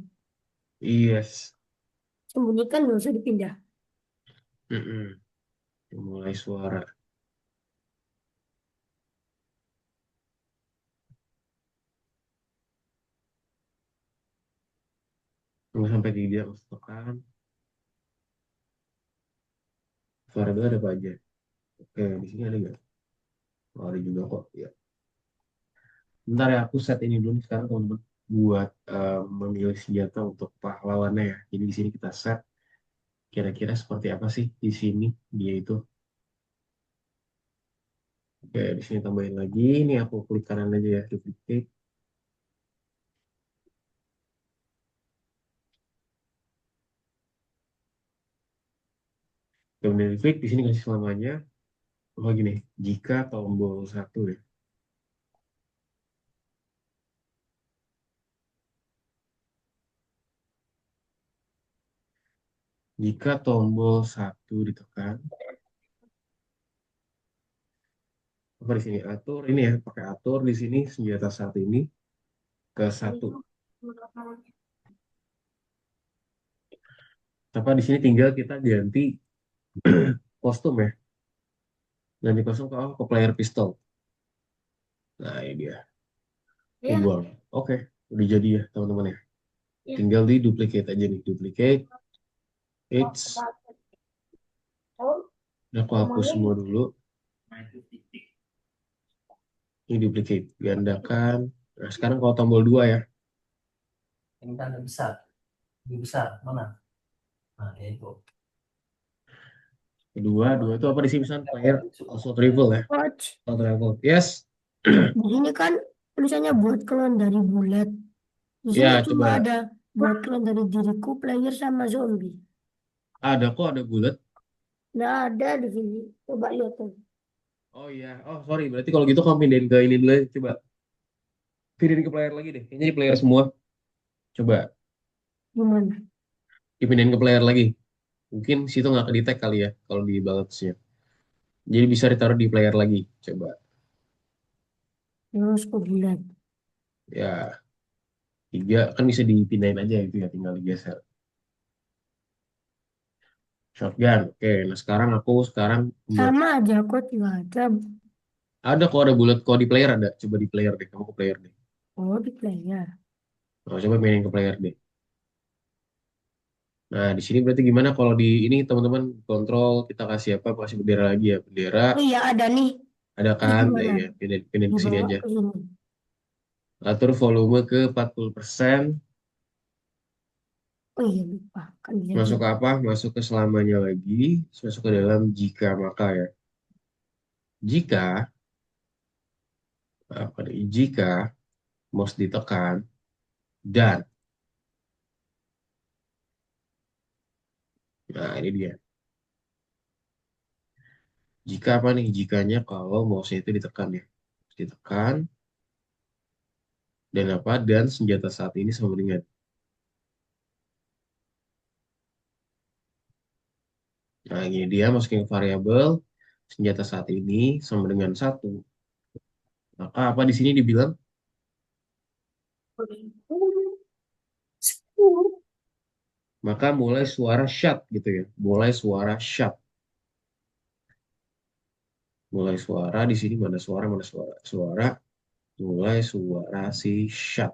Yes. Sembunyikan nggak usah dipindah. Mm-mm. Mulai suara. Tunggu sampai tidak tekan. Suara dulu ada apa aja? Oke, di sini ada nggak? Oh, ada juga kok. Ya. Bentar ya, aku set ini dulu nih sekarang teman-teman buat memilih senjata untuk pahlawannya ya. Jadi di sini kita set kira-kira seperti apa sih di sini dia itu. Oke, di sini tambahin lagi. Ini aku klik kanan aja ya, duplicate. Kemudian klik di sini kasih selamanya. Oh gini, jika tombol satu ya. Jika tombol satu ditekan, apa di sini atur ini ya, pakai atur di sini senjata saat ini ke satu. Apa di sini tinggal kita ganti kostum ya. Ganti kostum ke, oh, ke player pistol. Nah, ini dia. Ya, Buang. Oke, udah jadi ya teman-teman ya. ya. Tinggal di duplicate aja nih, duplicate. It's, udah aku hapus semua dulu. Ini duplicate, gandakan. Nah, sekarang kalau tombol 2 ya. Ini kan lebih besar, lebih besar mana? Nah, ya itu. Kedua, dua itu apa di sini misalnya player also travel ya. Coach, Also travel. Yes. di sini kan tulisannya buat clone dari bulat. Di sini Ya, cuma coba. ada buat clone dari diriku, player sama zombie. Ada kok, ada bulat. Nggak ada di sini. Coba lihat tuh. Oh iya. Oh, sorry. Berarti kalau gitu kamu pindahin ke ini dulu ya. Coba. Pindahin ke player lagi deh. Kayaknya di player semua. Coba. Gimana? Dipindahin ke player lagi. Mungkin situ nggak kedetek kali ya. Kalau di balance-nya. Jadi bisa ditaruh di player lagi. Coba. Terus ke bulat. Ya, tiga. Kan bisa dipindahin aja itu ya. Tinggal digeser. Shotgun. Oke. Nah, sekarang aku sekarang Sama aja, coach nggak ada. ada kok ada bulat. Kok di player ada. Coba di player deh. Kamu ke player deh. Oh, di player. Nah, coba mainin ke player deh. Nah, di sini berarti gimana kalau di ini teman-teman kontrol kita kasih apa? Kasih bendera lagi ya. Bendera Oh iya ada nih. ada Ini kan? Nah, gimana? iya, pindahin ke sini Dibawa aja. ke sini. Atur volume ke 40%. Oh iya lupa. Kan bisa Masuk ke diedit. apa? Masuk ke selamanya lagi. Masuk ke dalam jika maka ya. Jika apa nih? Jika mouse ditekan dan nah ini dia. Jika apa nih? Jikanya kalau mouse itu ditekan ya. Ditekan dan apa? Dan senjata saat ini sama dengan. Nah, ini dia masukin ke variabel senjata saat ini sama dengan satu. Maka apa di sini dibilang? Maka mulai suara shut gitu ya. Mulai suara shut. Mulai suara di sini mana suara mana suara. Suara mulai suara si shut.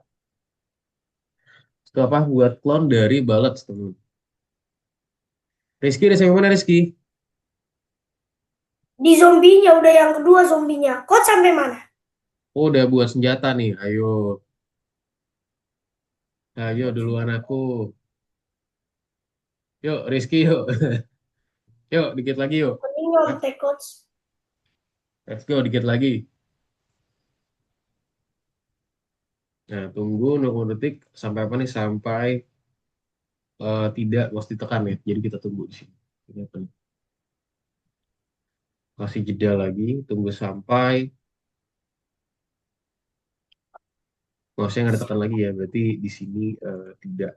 Itu apa? Buat clone dari ballad teman. Rizky udah sampai mana Rizky? Di zombinya udah yang kedua zombinya. Kok sampai mana? Oh, udah buat senjata nih. Ayo. Ayo duluan aku. Yuk Rizky yuk. Yuk dikit lagi yuk. Ini nyontek coach. Let's go dikit lagi. Nah, tunggu 60 detik sampai apa nih? Sampai tidak mesti ditekan ya. Jadi kita tunggu di sini. Ini apa nih? Kasih jeda lagi, tunggu sampai mouse-nya nggak ditekan lagi ya. Berarti di sini tidak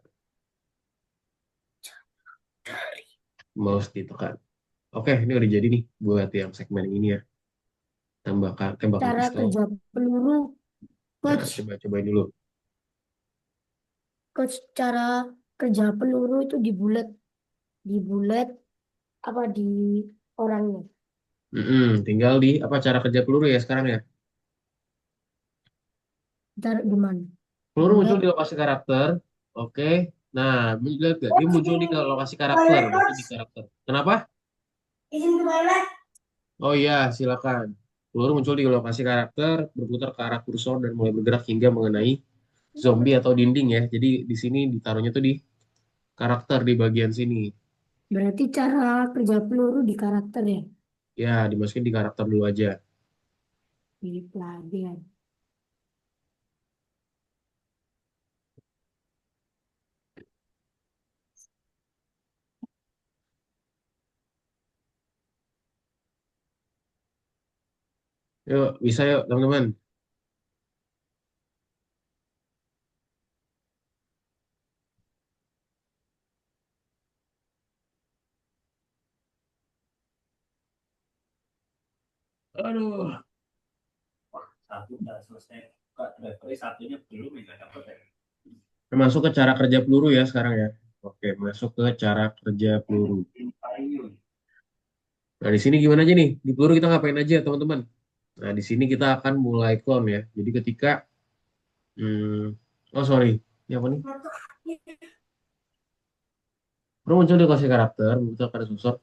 mouse ditekan. Oke, ini udah jadi nih buat yang segmen ini ya. Tambahkan tembakan Cara pistol. kerja peluru. Nah, Coach, cobain dulu. coach cara kerja peluru itu dibulet. Dibulet apa di orangnya. Tinggal di apa cara kerja peluru ya sekarang ya. Taruh di mana? Peluru muncul Bulet. di lokasi karakter. Oke. Nah, lihat gak? Dia Coach muncul di izin lokasi ke karakter, toilet berarti coach. di karakter. Kenapa? Izin ke toilet. Oh iya, silakan. Peluru muncul di lokasi karakter, berputar ke arah kursor dan mulai bergerak hingga mengenai zombie atau dinding ya. Jadi di sini ditaruhnya tuh di karakter di bagian sini. Berarti cara kerja peluru di karakter ya. Ya, dimasukin di karakter dulu aja. Di pelatihan. Yuk, bisa yuk teman-teman. Aduh. Satu udah selesai. Kak, referee satunya belum ya, nggak dapat ya. Masuk ke cara kerja peluru ya sekarang ya. Oke, masuk ke cara kerja peluru. Nah, di sini gimana aja nih? Di peluru kita ngapain aja, teman-teman? Nah, di sini kita akan mulai clone ya. Jadi ketika oh sorry, ini apa nih? Peluru muncul di lokasi karakter, muncul pada sosok.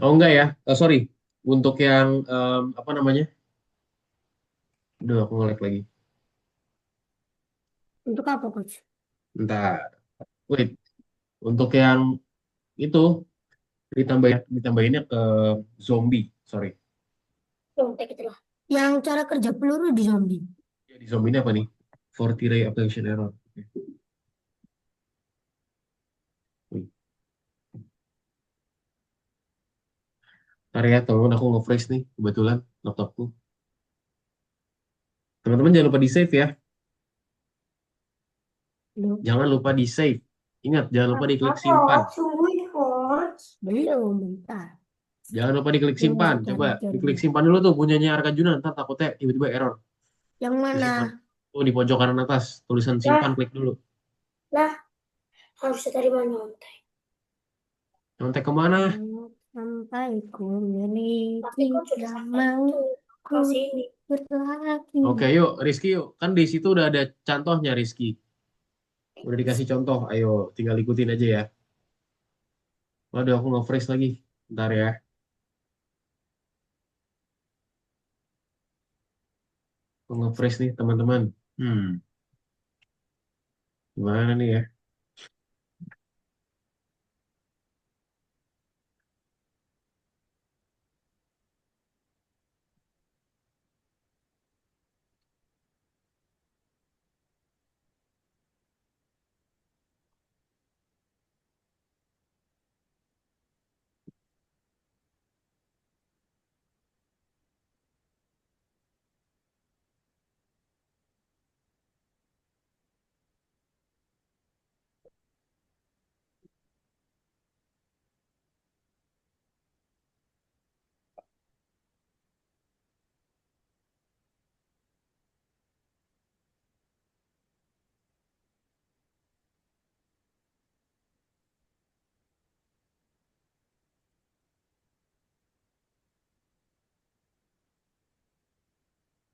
Oh enggak ya, sorry. Untuk yang apa namanya? Udah aku nge-lag lagi. Untuk apa coach? Bentar. Wait, untuk yang itu ditambahinnya ke zombie, sorry. Nyontek itu lah. Yang cara kerja peluru di zombie. Ya, di zombie ini apa nih? 40 ray application error. Oke. Wih. Ntar ya, teman aku nge-freeze nih, kebetulan laptopku. Teman-teman jangan lupa di-save ya. Loh, Jangan lupa di-save. Ingat, jangan lupa diklik Apa simpan. coach? Tungguin coach. belum bentar. Jangan lupa diklik Belum simpan. saya Coba diklik cari-cari. simpan dulu tuh punyanya Arkanjuna. Ntar takutnya tiba-tiba error. Yang mana? Disimpan. Oh, di pojok kanan atas. Tulisan simpan, Lah, klik dulu. lah harusnya tadi mau nyontek. Nyontek kemana? Sampai ku Tapi miliki kok sudah sampai mau itu ku ke sini. berlagi. Oke, yuk Rizky yuk. Kan di situ udah ada contohnya Rizky. Udah dikasih contoh. Ayo, tinggal ikutin aja ya. Waduh, aku nge-freeze lagi. Bentar ya. Aku nge-freeze nih, teman-teman. Hmm, gimana nih ya?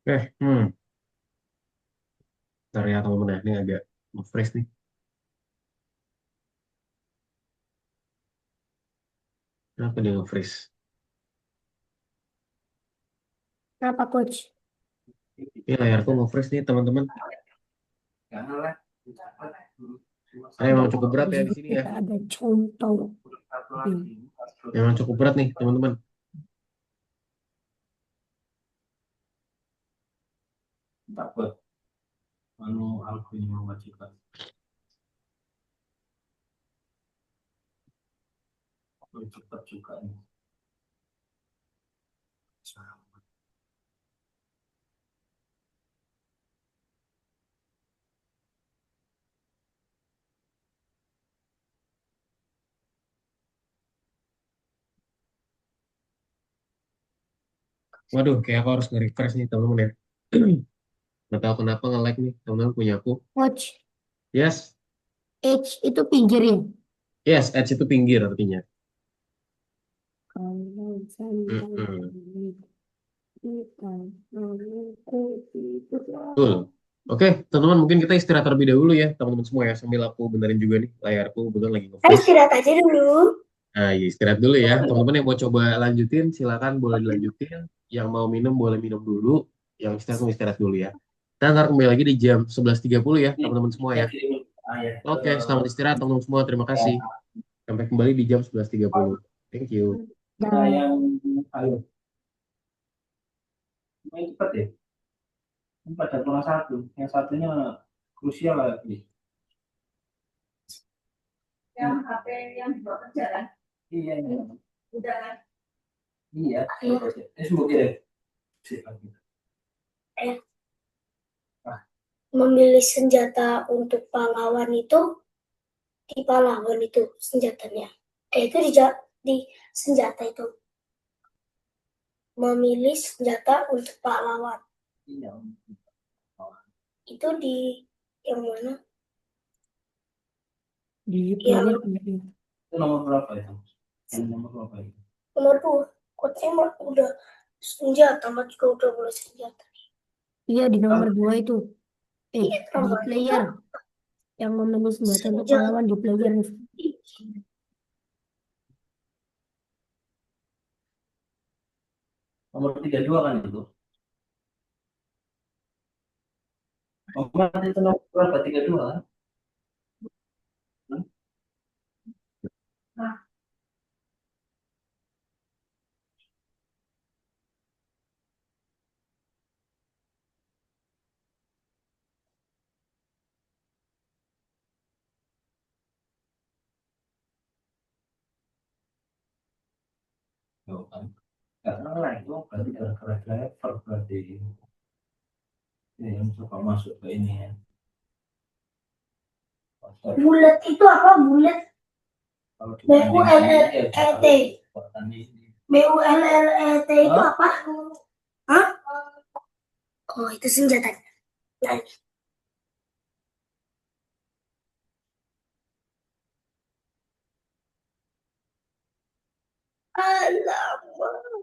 Eh, bentar ya teman-teman ya. Ini agak nge-freeze nih. Kenapa dia nge-freeze? Kenapa coach? Ini layarku nge-freeze nih, teman-teman. Jangan lah. Karena emang cukup berat Di ya di situ sini ya. kita ada contoh. Emang cukup berat nih, teman-teman. Takut anu aku ini mewajibkan. Cepat juga nih. Waduh, kayak aku harus nge-refresh nih, teman-teman ya. Nggak tahu kenapa nge-lag nih, teman-teman punya aku. Coach, Yes, H itu pinggirin. yes, edge itu pinggir artinya. Kalau sampai Mm-mm. kita menunggu itu Betul. Oke, teman-teman mungkin kita istirahat terlebih dahulu ya, teman-teman semua ya. Sambil aku benerin juga nih layarku, kebetulan lagi Ayo nge-freeze. istirahat aja dulu. Nah, ya, istirahat dulu ya. Teman-teman yang mau coba lanjutin, silakan boleh dilanjutin. Yang mau minum, boleh minum dulu. Yang istirahat, mau istirahat dulu ya. Kita ntar kembali lagi di jam 11.30 ya, teman-teman semua ya. Oke, selamat istirahat teman-teman semua. Terima kasih. Sampai kembali di jam 11.30. Thank you. Nah, yang ayo main cepat ya. Empat dan kurang satu. Yang satunya krusial lagi. Yang HP yang dibawa kerja kan? Iya, iya. Udah kan? Iya. Semoga deh. Eh, memilih senjata untuk pahlawan itu di pahlawan itu senjatanya. Itu di senjata itu. Memilih senjata untuk pahlawan. Iya. Itu di yang mana? di Ya, player Itu nomor berapa itu? Yang nomor berapa itu? nomor 2. Coachnya udah senjata, Mat juga udah boleh senjata. iya di nomor 2 itu. Iya, Di nomor player yang memilih senjata untuk senjata. pahlawan di player. Nomor 32 kan itu? Nomor itu nomor berapa? 32 kan? Nah, tuh kan. Karena lah itu berarti gara-gara driver berarti ini yang suka masuk ke ini ya. Bulat itu apa? Bulat. Kalau di BULLET. BULLET itu apa? Hah? Oh, itu senjata. Nah, Alamak.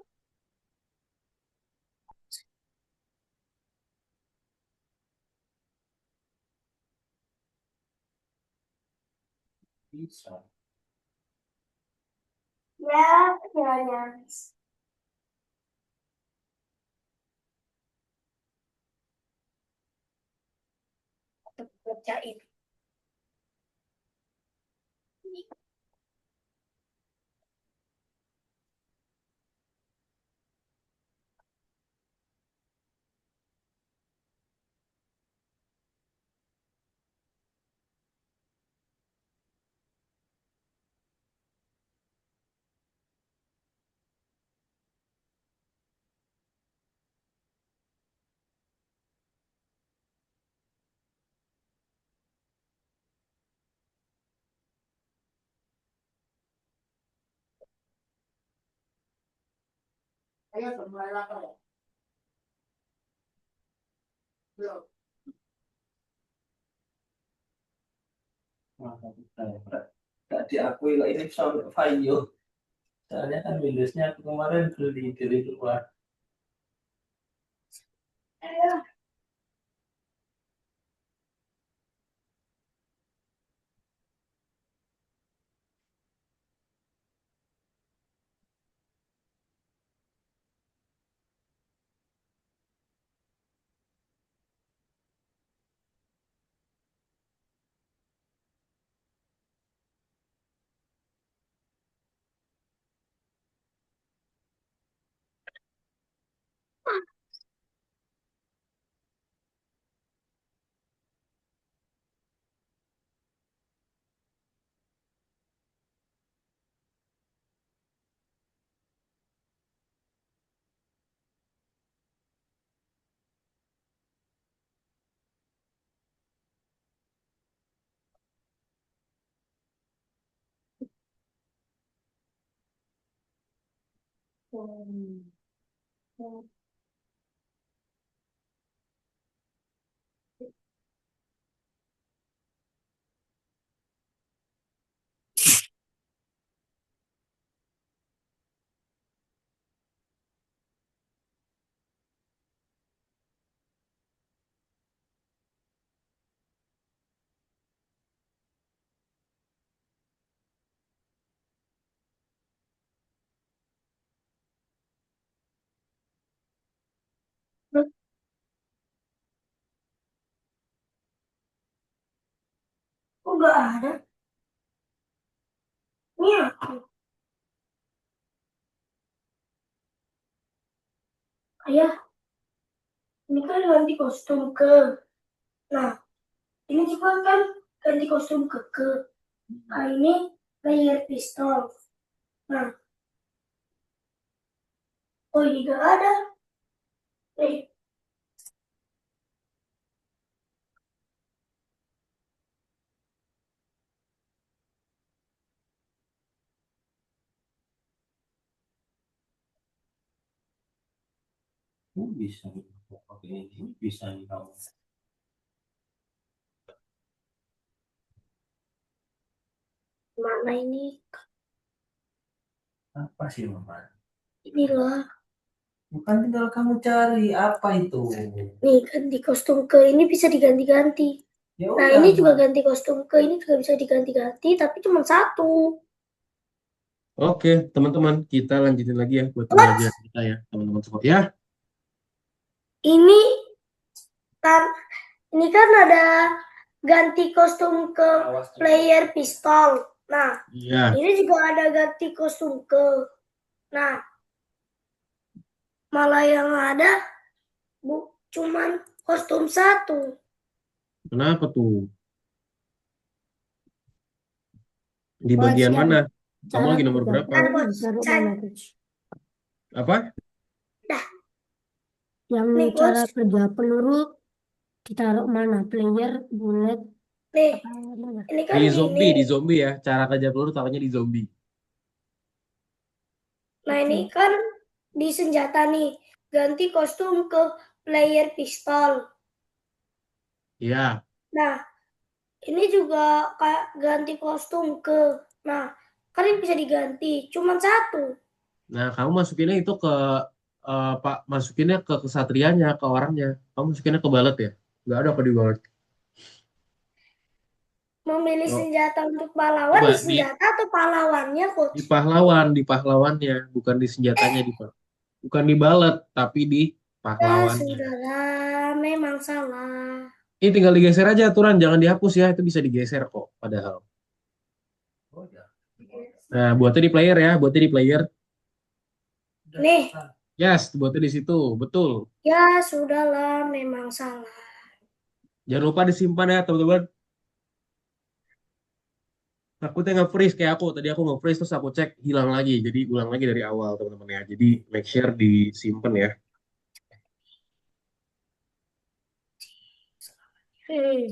Bisa. Ya, ya. Bacain. Ayo, mulai lapar ya? Belum. Nah, nggak diakui lah ini sampai Vaio. Soalnya kan Windowsnya aku kemarin beli dari luar. Ayo. Kok nggak ada? Ini aku. Ayah, ini kan ganti kostum ke. Nah, ini juga kan ganti kostum ke. Nah, ini player pistol. Nah, oh ini nggak ada. Eh, Bisa nih, pakai ini bisa nih kamu. mana ini? Apa sih Mama? Inilah. Bukan tinggal kamu cari apa itu. Nih, ganti kostum ke ini bisa diganti-ganti. Ya Nah, udah, ini juga Ma. ganti kostum ke ini juga bisa diganti-ganti, tapi cuma satu. Oke, teman-teman, kita lanjutin lagi ya buat What? pembelajaran kita ya, teman-teman semua. Ya, Ini kan ini kan ada ganti kostum ke Awas. player pistol. Nah, iya. ini juga ada ganti kostum ke. Nah, malah yang ada cuman kostum satu. Kenapa tuh? Di Coach, bagian mana? Kamu cara lagi nomor kerja berapa? Nah, peluru Coach, ditaruh Chan. mana, Coach? Apa? Yang Nih, cara Coach. kerja peluru ditaruh mana? Player, bullet, Nih, apa mana? ini kan Di gini. zombie ya. Cara kerja peluru taruhnya di zombie. Nah, ini kan di senjata nih. Ganti kostum ke player pistol. Iya. Nah, ini juga kayak ganti kostum ke. Nah, kan ini bisa diganti. Cuman satu. Nah, kamu masukinnya itu ke Pak, masukinnya ke kesatrianya, ke orangnya. Kamu masukinnya ke balet ya? Nggak ada apa di balet. Memilih Oh, senjata untuk pahlawan coba di senjata atau pahlawannya, di coach? pahlawan, di pahlawannya, bukan di senjatanya bukan di balet, tapi di Ya, pahlawannya. sudahlah, memang salah. Ini tinggal digeser aja aturan, jangan dihapus ya, itu bisa digeser kok padahal. Oh ya. Nah, buatnya di player ya, buatnya di player. Nih, Yes, buatnya di situ, betul. ya sudahlah, memang salah. Jangan lupa disimpan ya, teman-teman. Takutnya nge-freeze kayak aku. Tadi aku nge-freeze terus aku cek hilang lagi. Jadi ulang lagi dari awal, teman-teman ya. Jadi make sure disimpan ya. Hmm.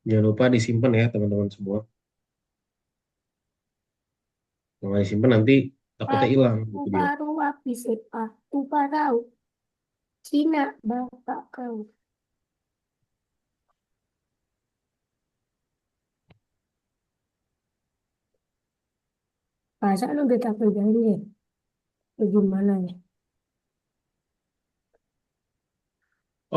Jangan lupa disimpan ya, teman-teman semua. Kalau nggak disimpan nanti takutnya hilang Aku gitu dia. baru habis sepatu parau. Cina bapak kau. Perasaan udah tak pegang deh. Bagaimana ya?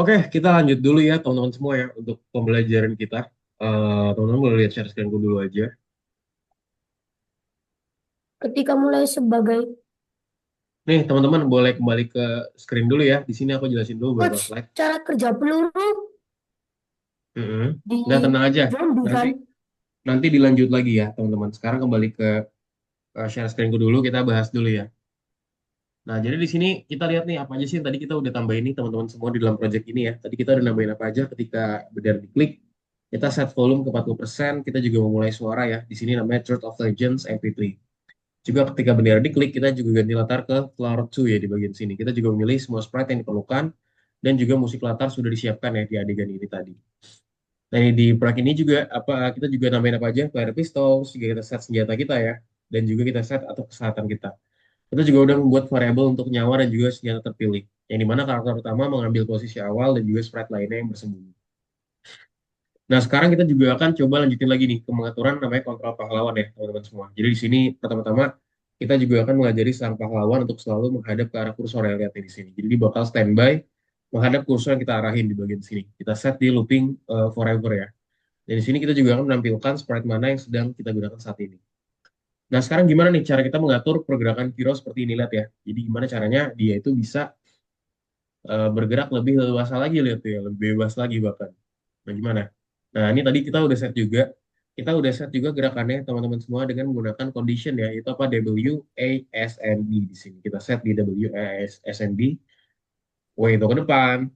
Oke, kita lanjut dulu ya, teman-teman semua ya. Untuk pembelajaran kita. Teman-teman boleh lihat share screen dulu aja. Ketika mulai sebagai Nih, teman-teman boleh kembali ke screen dulu ya. Di sini aku jelasin dulu beberapa coach, slide. cara kerja peluru Mm-mm. di Nggak, tenang aja. zombie Nanti kan? nanti dilanjut lagi ya, teman-teman. Sekarang kembali ke share screen dulu, kita bahas dulu ya. Nah, jadi di sini kita lihat nih apa aja sih yang tadi kita udah tambahin nih teman-teman semua di dalam project ini ya. Tadi kita udah nambahin apa aja ketika benar diklik. Kita set volume ke 40%, kita juga memulai suara ya. Di sini namanya Truth of Legends MP3. Juga ketika bendera diklik, kita juga ganti latar ke Floor 2 ya di bagian sini. Kita juga memilih semua sprite yang diperlukan dan juga musik latar sudah disiapkan ya di adegan ini tadi. Nah, ini di proyek ini juga apa kita juga nambahin apa aja? Player pistols, juga kita set senjata kita ya. Dan juga kita set atau kesehatan kita. Kita juga udah membuat variabel untuk nyawa dan juga senjata terpilih, yang dimana karakter utama mengambil posisi awal dan juga sprite lainnya yang bersembunyi. Nah, sekarang kita juga akan coba lanjutin lagi nih ke pengaturan namanya kontrol pahlawan ya, teman-teman semua. Jadi di sini pertama-tama kita juga akan mengajari sang pahlawan untuk selalu menghadap ke arah kursor yang lihat di sini. Jadi dia bakal standby menghadap kursor yang kita arahin di bagian sini. Kita set di looping forever ya. Dan di sini kita juga akan menampilkan sprite mana yang sedang kita gunakan saat ini. Nah, sekarang gimana nih cara kita mengatur pergerakan hero seperti ini, lihat ya. Jadi gimana caranya dia itu bisa bergerak lebih leluasa lagi, lihat tuh ya, lebih bebas lagi bahkan. Nah, gimana? Nah, ini tadi kita udah set juga. Kita udah set juga gerakannya teman-teman semua dengan menggunakan condition ya, itu apa WASND di sini. Kita set di WASND, W itu ke depan,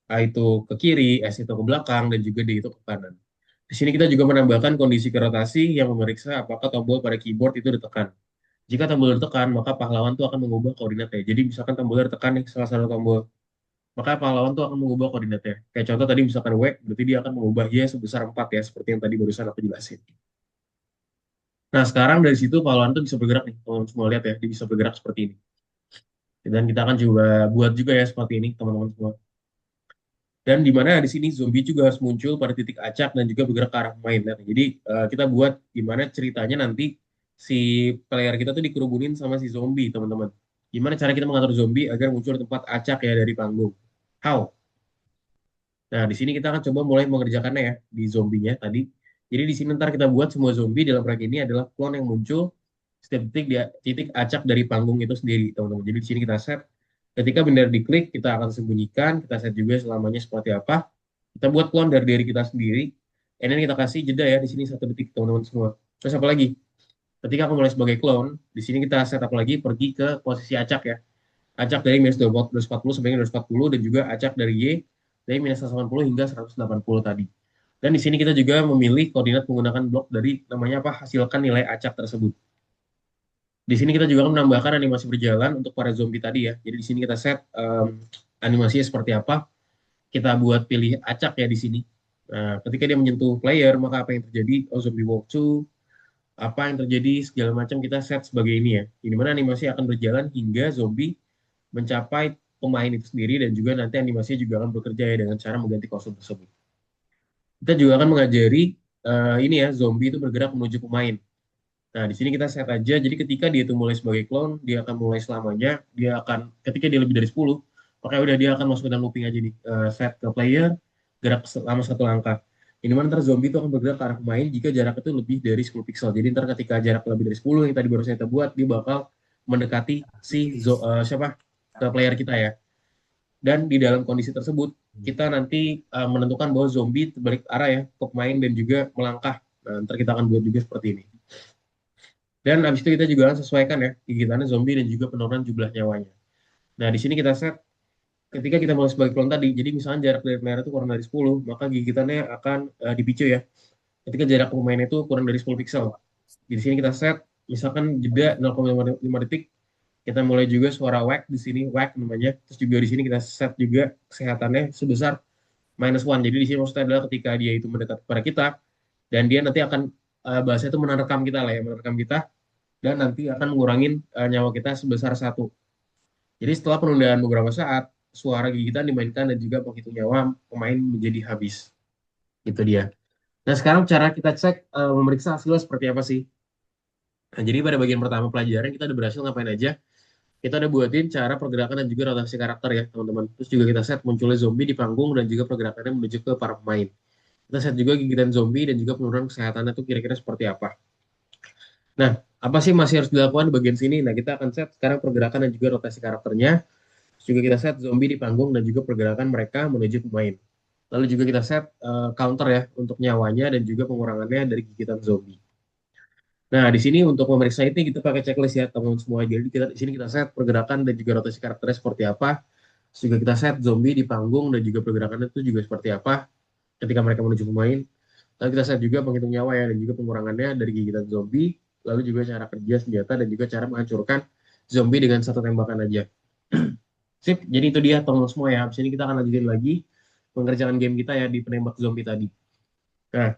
A itu ke kiri, S itu ke belakang, dan juga D itu ke kanan. Di sini kita juga menambahkan kondisi rotasi yang memeriksa apakah tombol pada keyboard itu ditekan. Jika tombol ditekan, maka pahlawan tuh akan mengubah koordinatnya. Jadi misalkan tombolnya ditekan nih, salah satu tombol, maka pahlawan tuh akan mengubah koordinatnya. Kayak contoh tadi misalkan W, berarti dia akan mengubah Y sebesar 4 ya, seperti yang tadi barusan aku jelasin. Nah, sekarang dari situ pahlawan tuh bisa bergerak nih, teman-teman semua lihat ya, dia bisa bergerak seperti ini. Dan kita akan juga buat juga ya seperti ini, teman-teman semua. Dan di mana di sini zombie juga harus muncul pada titik acak dan juga bergerak ke arah pemain. Nah, jadi kita buat gimana ceritanya nanti si player kita tuh dikerubunin sama si zombie, teman-teman. Gimana cara kita mengatur zombie agar muncul di tempat acak ya dari panggung? How? Nah, di sini kita akan coba mulai mengerjakannya ya di zombinya tadi. Jadi di sini ntar kita buat semua zombie dalam proyek ini adalah klon yang muncul setiap titik dia titik acak dari panggung itu sendiri, teman-teman. Jadi di sini kita set ketika benar diklik kita akan sembunyikan, kita set juga selamanya seperti apa. Kita buat klon dari diri kita sendiri. And then kita kasih jeda ya di sini 1 detik, teman-teman semua. Terus apa lagi? Ketika aku mulai sebagai klon, di sini kita set apa lagi? Pergi ke posisi acak ya. Acak dari minus 240 sampai minus 40 dan juga acak dari Y dari minus 180 hingga 180 tadi. Dan di sini kita juga memilih koordinat menggunakan blok dari namanya apa? Hasilkan nilai acak tersebut. Di sini kita juga menambahkan animasi berjalan untuk para zombie tadi ya. Jadi di sini kita set animasinya seperti apa. Kita buat pilih acak ya di sini. Nah, ketika dia menyentuh player, maka apa yang terjadi? Oh, zombie walk to, apa yang terjadi segala macam kita set sebagai ini ya. Di mana animasi akan berjalan hingga zombie mencapai pemain itu sendiri dan juga nanti animasinya juga akan bekerja ya dengan cara mengganti kostum tersebut. Kita juga akan mengajari ini ya zombie itu bergerak menuju pemain. Nah, di sini kita set aja. Jadi ketika dia itu mulai sebagai clone, dia akan mulai selamanya. Dia akan ketika dia lebih dari 10, makanya udah dia akan masuk ke dalam looping aja nih. Set ke player, gerak selama 1 langkah. Ini mana ntar zombie itu akan bergerak ke arah pemain jika jarak itu lebih dari 10 pixel. Jadi ntar ketika jarak lebih dari 10 yang tadi baru saya buat, dia bakal mendekati siapa ke player kita ya. Dan di dalam kondisi tersebut, kita nanti menentukan bahwa zombie terbalik arah ya ke pemain dan juga melangkah. Nah, ntar kita akan buat juga seperti ini. Dan habis itu kita juga akan sesuaikan ya gigitannya zombie dan juga penurunan jumlah nyawanya. Nah, di sini kita set ketika kita mulai sebagai clone tadi, jadi misalnya jarak dari player itu kurang dari 10, maka gigitannya akan dipicu ya. Ketika jarak pemain itu kurang dari 10 pixel. Di sini kita set misalkan jeda 0,5 detik, kita mulai juga suara whack di sini, whack namanya. Terus juga di sini kita set juga kesehatannya sebesar -1. Jadi di sini maksudnya adalah ketika dia itu mendekat kepada kita dan dia nanti akan bahasa itu menerkam kita lah ya, menerkam kita dan nanti akan ngurangin nyawa kita sebesar 1. Jadi setelah penundaan beberapa saat, suara gigitan dimainkan dan juga penghitung nyawa pemain menjadi habis. Itu dia. Nah sekarang cara kita cek memeriksa hasilnya seperti apa sih? Nah, jadi pada bagian pertama pelajaran kita udah berhasil ngapain aja? Kita udah buatin cara pergerakan dan juga rotasi karakter ya teman-teman. Terus juga kita set munculnya zombie di panggung dan juga pergerakannya menuju ke para pemain. Kita set juga gigitan zombie dan juga penurunan kesehatannya itu kira-kira seperti apa. Nah, apa sih masih harus dilakukan di bagian sini? Nah, kita akan set sekarang pergerakan dan juga rotasi karakternya. Terus juga kita set zombie di panggung dan juga pergerakan mereka menuju pemain. Lalu juga kita set counter ya untuk nyawanya dan juga pengurangannya dari gigitan zombie. Nah, di sini untuk memeriksa ini kita pakai checklist ya teman-teman semua. Jadi kita di sini kita set pergerakan dan juga rotasi karakternya seperti apa. Terus juga kita set zombie di panggung dan juga pergerakannya itu juga seperti apa ketika mereka menuju pemain. Lalu kita set juga penghitung nyawa ya dan juga pengurangannya dari gigitan zombie. Lalu juga cara kerja senjata dan juga cara menghancurkan zombie dengan satu tembakan aja. Sip, jadi itu dia teman-teman semua ya. Habis ini kita akan lanjutin lagi pengerjaan game kita ya di penembak zombie tadi. Nah,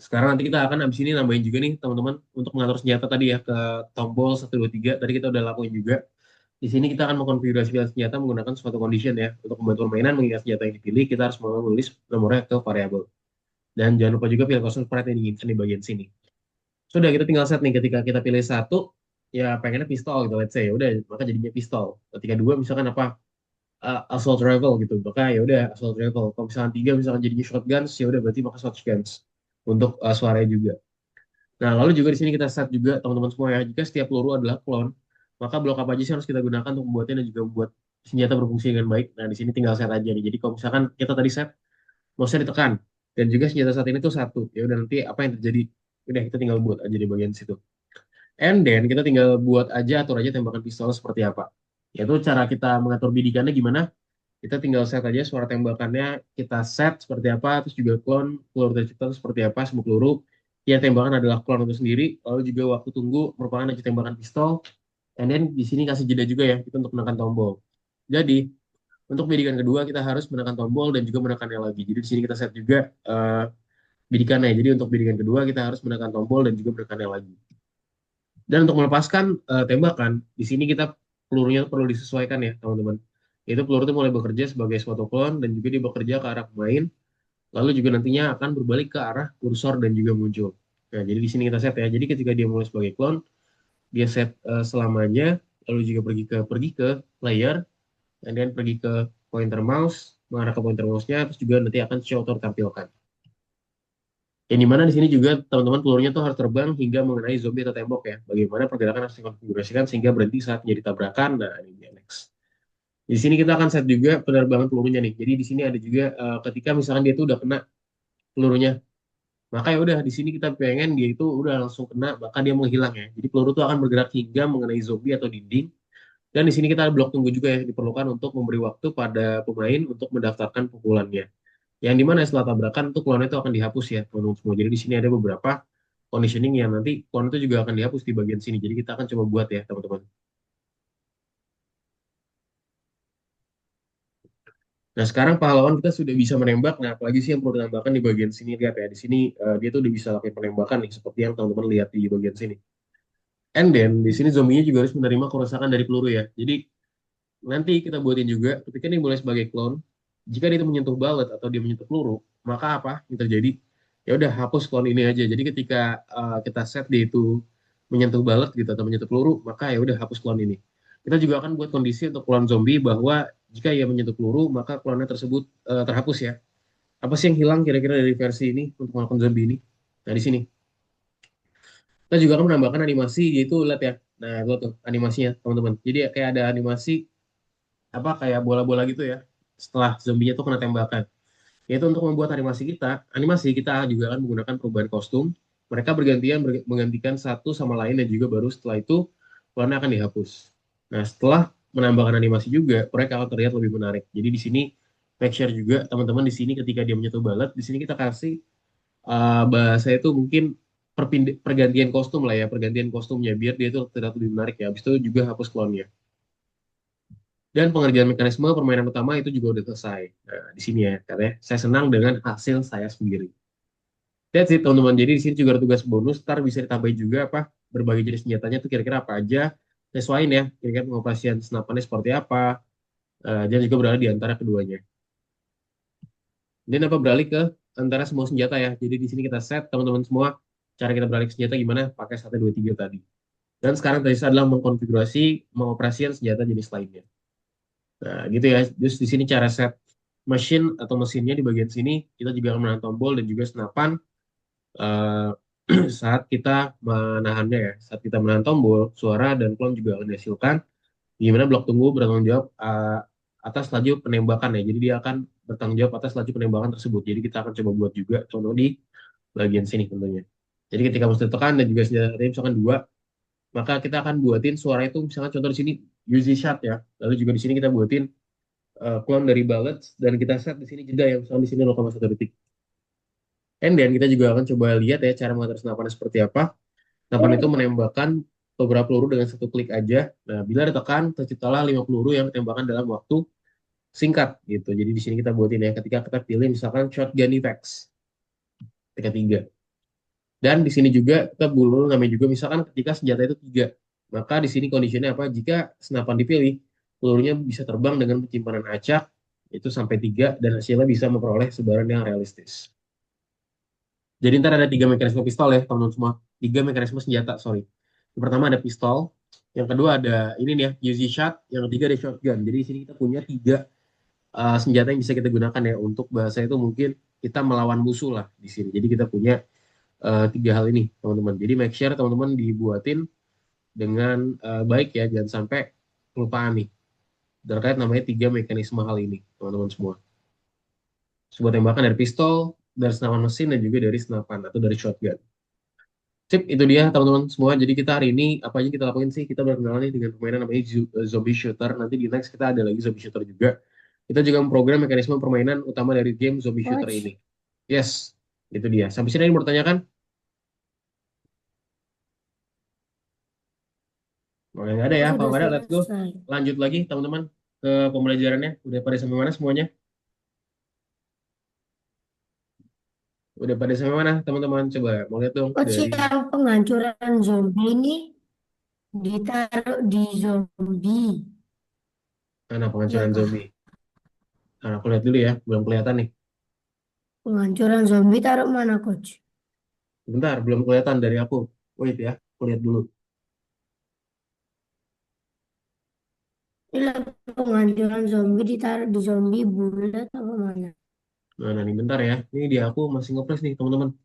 sekarang nanti kita akan habis ini nambahin juga nih teman-teman untuk mengatur senjata tadi ya ke tombol 1, 2, 3. Tadi kita udah lakuin juga. Di sini kita akan mengkonfigurasikan senjata menggunakan suatu condition ya. Untuk membantu permainan mengingat senjata yang dipilih, kita harus menulis nomornya ke variabel. Dan jangan lupa juga pilih kostum sprite yang diinginkan di bagian sini. Sudah kita tinggal set nih ketika kita pilih 1 ya pengennya pistol gitu let's say ya udah maka jadinya pistol. Ketika 2 misalkan apa assault rifle gitu maka ya udah assault rifle. Kalau misalkan 3 misalkan jadinya shotguns ya udah berarti maka shotguns untuk suaranya juga. Nah lalu juga di sini kita set juga teman-teman semua ya jika setiap peluru adalah clone maka blok apa aja sih harus kita gunakan untuk membuatnya dan juga membuat senjata berfungsi dengan baik. Nah di sini tinggal set aja nih. Jadi kalau misalkan kita tadi set mouse-nya ditekan dan juga senjata saat ini tuh 1 ya udah nanti apa yang terjadi udah kita tinggal buat aja di bagian situ. And then kita tinggal buat aja atur aja tembakan pistol seperti apa. Yaitu cara kita mengatur bidikannya gimana? Kita tinggal set aja suara tembakannya, kita set seperti apa, terus juga clone, peluru tercipta seperti apa, semua peluru. Ya tembakan adalah clone itu sendiri, lalu juga waktu tunggu merupakan aja tembakan pistol. And then di sini kasih jeda juga ya, kita untuk menekan tombol. Jadi untuk bidikan kedua kita harus menekan tombol dan juga menekannya lagi. Jadi di sini kita set juga bidikannya. Jadi untuk bidikan kedua kita harus menekan tombol dan juga menekannya lagi. Dan untuk melepaskan tembakan, di sini kita pelurunya perlu disesuaikan ya teman-teman. Itu peluru itu mulai bekerja sebagai suatu clone dan juga dia bekerja ke arah pemain, lalu juga nantinya akan berbalik ke arah kursor dan juga muncul. Nah, jadi di sini kita set ya. Jadi ketika dia mulai sebagai clone, dia set selamanya, lalu juga pergi ke player, dan kemudian pergi ke pointer mouse, mengarah ke pointer mouse-nya, terus juga nanti akan show atau tampilkan. Yang dimana di sini juga teman-teman pelurunya tuh harus terbang hingga mengenai zombie atau tembok ya. Bagaimana pergerakan harus dikonfigurasikan sehingga berhenti saat menjadi tabrakan. Nah, ini dia next. Di sini kita akan set juga penerbangan pelurunya nih. Jadi di sini ada juga ketika misalkan dia tuh udah kena pelurunya, maka ya udah di sini kita pengen dia itu udah langsung kena, maka dia menghilang ya. Jadi peluru tuh akan bergerak hingga mengenai zombie atau dinding. Dan di sini kita ada blok tunggu juga ya diperlukan untuk memberi waktu pada pemain untuk mendaftarkan pukulannya. Yang dimana setelah tabrakan tuh clone itu akan dihapus ya teman-teman semua. Jadi di sini ada beberapa conditioning yang nanti clone itu juga akan dihapus di bagian sini. Jadi kita akan coba buat ya teman-teman. Nah sekarang pahlawan kita sudah bisa menembak. Nah apalagi sih yang perlu ditambahkan di bagian sini lihat ya. Di sini dia tuh udah bisa lakukan penembakan nih seperti yang teman-teman lihat di bagian sini. And then di sini zombinya juga harus menerima kerusakan dari peluru ya. Jadi nanti kita buatin juga ketika dia mulai sebagai clone, jika dia itu menyentuh balet atau dia menyentuh peluru, maka apa yang terjadi? Ya udah hapus clone ini aja. Jadi ketika kita set dia itu menyentuh balet gitu atau menyentuh peluru, maka ya udah hapus clone ini. Kita juga akan buat kondisi untuk clone zombie bahwa jika ia menyentuh peluru, maka clone tersebut terhapus ya. Apa sih yang hilang kira-kira dari versi ini untuk melakukan zombie ini? Nah, di sini. Kita juga akan menambahkan animasi, yaitu lihat ya. Nah, itu tuh animasinya, teman-teman. Jadi kayak ada animasi apa kayak bola-bola gitu ya. Setelah zombinya tuh kena tembakan. Yaitu untuk membuat animasi kita juga akan menggunakan perubahan kostum. Mereka bergantian menggantikan satu sama lain dan juga baru setelah itu warna akan dihapus. Nah, setelah menambahkan animasi juga, mereka akan terlihat lebih menarik. Jadi di sini make sure juga teman-teman di sini ketika dia menyentuh balet, di sini kita kasih bahasa itu mungkin pergantian kostum lah ya, pergantian kostumnya biar dia itu terlihat lebih menarik ya. Habis itu juga hapus klonnya. Dan pengerjaan mekanisme permainan utama itu juga udah selesai. Nah, di sini ya, katanya saya senang dengan hasil saya sendiri. That's it, teman-teman. Jadi di sini juga ada tugas bonus. Ntar bisa ditambahin juga apa berbagai jenis senjatanya tuh kira-kira apa aja. Sesuaiin ya, kira-kira pengoperasian senapannya seperti apa. Dan juga berada di antara keduanya. Dan apa beralih ke antara semua senjata ya. Jadi di sini kita set teman-teman semua cara kita beralih ke senjata gimana pakai 1, 2, 3 tadi. Dan sekarang tersisa adalah mengkonfigurasi pengoperasian senjata jenis lainnya. Nah, gitu ya. Terus di sini cara set mesin atau mesinnya di bagian sini kita juga akan menahan tombol dan juga senapan eh, saat kita menahannya ya. Saat kita menahan tombol, suara dan klon juga akan dihasilkan. Gimana blok tunggu bertanggung jawab atas laju penembakan ya. Jadi dia akan bertanggung jawab atas laju penembakan tersebut. Jadi kita akan coba buat juga contoh di bagian sini tentunya. Jadi ketika musuh tekan dan juga senjata tadi misalkan dua, maka kita akan buatin suara itu misalkan contoh di sini Uzi shot ya. Lalu juga di sini kita buatin clone dari ballads dan kita set di sini jeda yang misalkan di sini 0,1 detik. And then kita juga akan coba lihat ya cara mengatur senapannya seperti apa. Senapan itu menembakkan beberapa peluru dengan satu klik aja. Nah, bila ditekan, terciptalah 5 peluru yang ditembakkan dalam waktu singkat gitu. Jadi di sini kita buatin ya ketika kita pilih misalkan shotgun effects ketika tiga. Dan di sini juga kita bulu namanya juga misalkan ketika senjata itu tiga. Maka di sini kondisinya apa? Jika senapan dipilih, pelurunya bisa terbang dengan penyimpanan acak itu sampai tiga dan hasilnya bisa memperoleh sebaran yang realistis. Jadi ntar ada tiga mekanisme pistol ya teman-teman semua. Tiga mekanisme senjata, sorry. Yang pertama ada pistol, yang kedua ada ini nih ya, Uzi shot, yang ketiga ada shotgun. Jadi di sini kita punya tiga senjata yang bisa kita gunakan ya untuk bahasa itu mungkin kita melawan musuh lah di sini. Jadi kita punya tiga hal ini teman-teman. Jadi make sure teman-teman dibuatin dengan baik ya, jangan sampai kelupaan nih. Terkait namanya tiga mekanisme hal ini teman-teman semua. Sebuah tembakan dari pistol, dari senapan mesin dan juga dari senapan atau dari shotgun. Sip, itu dia teman-teman semua. Jadi kita hari ini apa aja kita lakuin sih? Kita berkenalan nih dengan permainan namanya Zombie Shooter. Nanti di next kita ada lagi Zombie Shooter juga. Kita juga memprogram mekanisme permainan utama dari game Zombie Shooter ini. Coach, Yes, itu dia. Sampai sini ada yang mau bertanyakan? Kalau nggak ada aku ya, kalau sudah nggak ada let's go. selesai. Lanjut lagi teman-teman ke pembelajarannya. Udah pada sampai mana semuanya? Udah pada sampai mana teman-teman? Coba mau lihat dong Coach, dari yang penghancuran zombie ini ditaruh di zombie. mana Ya penghancuran kah? zombie. Nah, aku lihat dulu ya, belum kelihatan nih. Penghancuran zombie taruh mana, Coach? Bentar, belum kelihatan dari aku. Wait ya, aku lihat dulu. Ini penghancuran zombie ditaruh di zombie bulat apa mana? Nah, nih bentar ya. Ini dia aku masih ngepres nih teman-teman.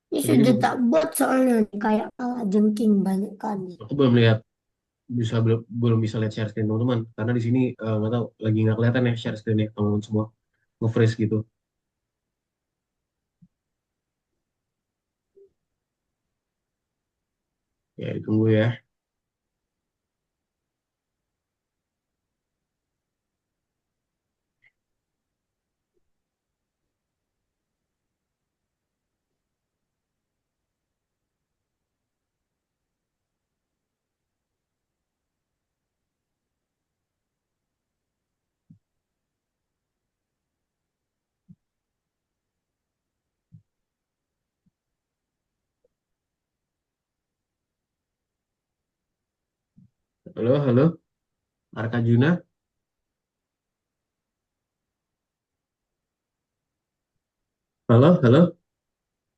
Ini Jadi ini sudah tak buat soalnya kayak kalah jengking banyak kali. aku belum lihat belum bisa lihat share screen teman-teman karena di sini nggak tahu lagi nggak kelihatan ya share screen ya teman-teman semua nge-freeze gitu. Ya, ditunggu ya. Halo, halo, Arka Juna. Halo, halo.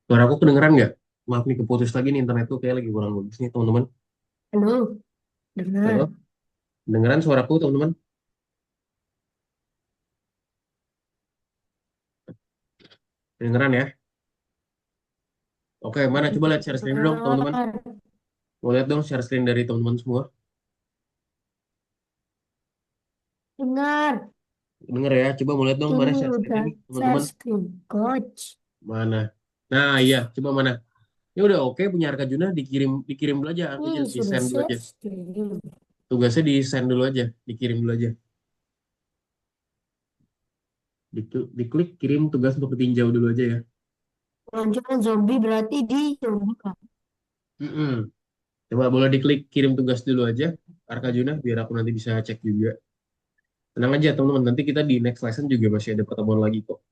Suara aku kedengeran nggak? Maaf nih, keputus lagi nih internetku kayak lagi kurang bagus nih, teman-teman. Halo, dengar. Halo, kedengeran suaraku, teman-teman? Kedengeran ya? Oke, mana? Coba lihat share screen dulu dong, teman-teman. Dengar. Mau lihat dong share screen dari teman-teman semua. Dengar. Denger ya, coba mau lihat dong mana Ini share screen-nya udah nih, share teman-teman. screen, coach. Mana? Nah, iya, coba mana? Ini udah oke punya Arka Juna, dikirim dikirim dulu aja, Ini di sudah send dulu share aja. screen. Tugasnya di send dulu aja, dikirim dulu aja. Diklik kirim tugas untuk ditinjau dulu aja ya. Kemunculan zombie berarti di zombie kan? Mm-mm. Coba boleh diklik kirim tugas dulu aja, Arka Juna, biar aku nanti bisa cek juga. Tenang aja teman-teman, nanti kita di next lesson juga masih ada pertemuan lagi kok.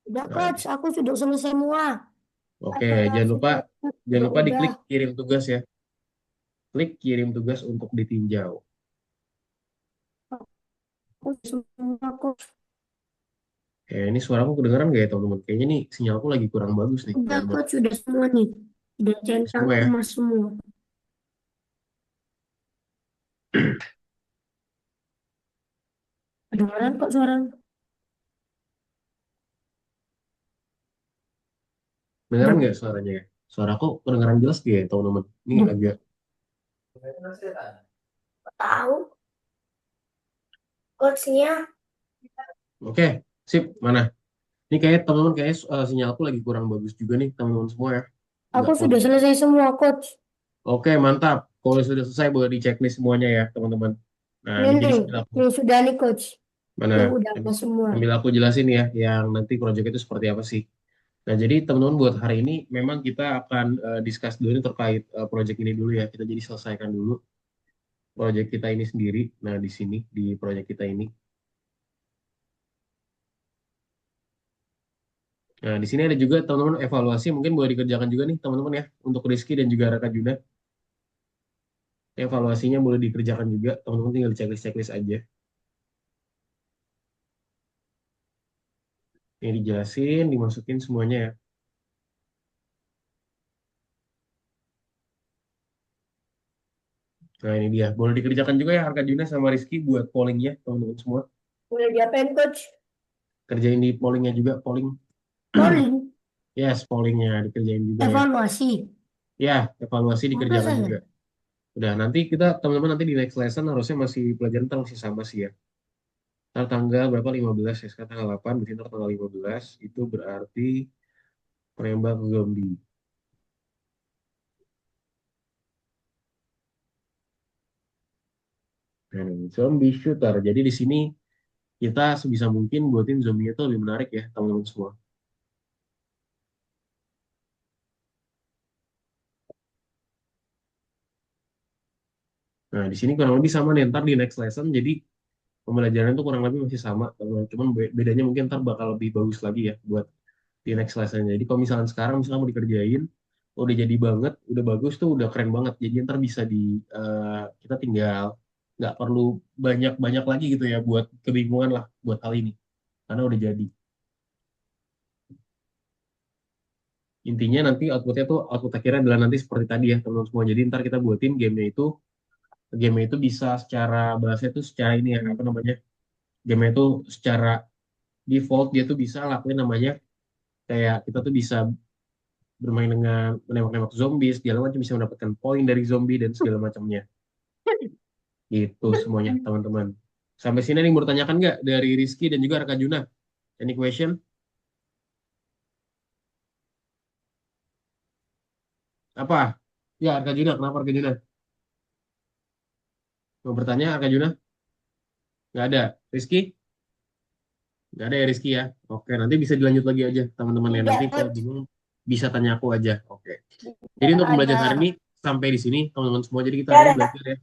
Udah Nah, coach, aku sudah selesai semua. oke, Apa feedbackku jangan juga lupa udah. diklik kirim tugas ya. Klik kirim tugas untuk ditinjau. Aku semua coach. Ini suaraku kedengeran gak ya teman-teman? Kayaknya nih sinyalku lagi kurang bagus nih, Udah teman-teman. coach, sudah semua nih. Udah centang Semua ya. emas semua. Kedengaran kok suara. Dengeran Duh, nggak suaranya ya? Suaraku kedengeran jelas gak ya teman-teman? Ini duh, agak. Tahu coachnya. Oke, sip. Mana? Ini kayak teman-teman kayak sinyalku lagi kurang bagus juga nih teman-teman semua ya. aku Nggak sudah kuat. selesai semua coach. Oke, mantap. Kalau sudah selesai boleh dicek nih semuanya ya teman-teman. Nah, Ini ini jadi nih, sambil aku ini sudah nih coach. mana? Ini udah Sambil emas semua. sambil aku jelasin ya, yang nanti proyek itu seperti apa sih. Nah, jadi teman-teman buat hari ini memang kita akan discuss dulu ini terkait proyek ini dulu ya. Kita jadi selesaikan dulu proyek kita ini sendiri. Nah, di sini di proyek kita ini. Nah, di sini ada juga teman-teman evaluasi mungkin boleh dikerjakan juga nih teman-teman ya untuk Rizky dan juga Raka Juna. Evaluasinya boleh dikerjakan juga, teman-teman tinggal di checklist-checklist aja. Ini dijelasin, dimasukin semuanya ya. Nah, ini dia. Boleh dikerjakan juga ya Raka Juna sama Rizky buat pollingnya teman-teman semua. Udah diapain coach? Kerjain di pollingnya juga, polling. Polling, Yes, pollingnya dikerjain juga ya. evaluasi. Ya, evaluasi Apa dikerjakan saja? juga. Udah, nanti kita teman-teman nanti di next lesson harusnya masih pelajaran ntar masih sama sih ya. Ntar tanggal berapa? 15 ya, sekarang tanggal 8, berarti ntar tanggal 15 itu berarti penembak zombie. Nah, ini zombie shooter. Jadi di sini kita sebisa mungkin buatin zombie itu lebih menarik ya, teman-teman semua. Nah, di sini kurang lebih sama nih, ntar di next lesson. Jadi pembelajaran itu kurang lebih masih sama, teman-teman. Cuman bedanya mungkin ntar bakal lebih bagus lagi ya buat di next lesson. Jadi kalau misalkan sekarang misalkan mau dikerjain, udah jadi banget, udah bagus tuh, udah keren banget. Jadi ntar bisa kita tinggal nggak perlu banyak-banyak lagi gitu ya buat kebingungan lah buat hal ini. Karena udah jadi. Intinya nanti outputnya tuh output akhirnya adalah nanti seperti tadi ya teman-teman semua. Jadi ntar kita buatin game itu bisa secara bahasa itu secara ini ya apa namanya, game itu secara default dia tuh bisa lakuin namanya kayak kita tuh bisa bermain dengan menembak-nembak zombie segala macam, bisa mendapatkan poin dari zombie dan segala macamnya gitu semuanya teman-teman. Sampai sini ada yang mau ditanyakan nggak dari Rizky dan juga Raka Juna? Any question? Apa? Ya Raka Juna, kenapa Raka Juna mau bertanya? Raka Juna nggak ada. Rizky nggak ada ya Rizky ya. Oke, nanti bisa dilanjut lagi aja teman-teman ya, Tidak nanti kalau coach, bingung bisa tanya aku aja. Oke, jadi tidak untuk pembelajaran hari ada. ini sampai di sini teman-teman semua. Jadi kita Ya, hari ini ada. belajar ya,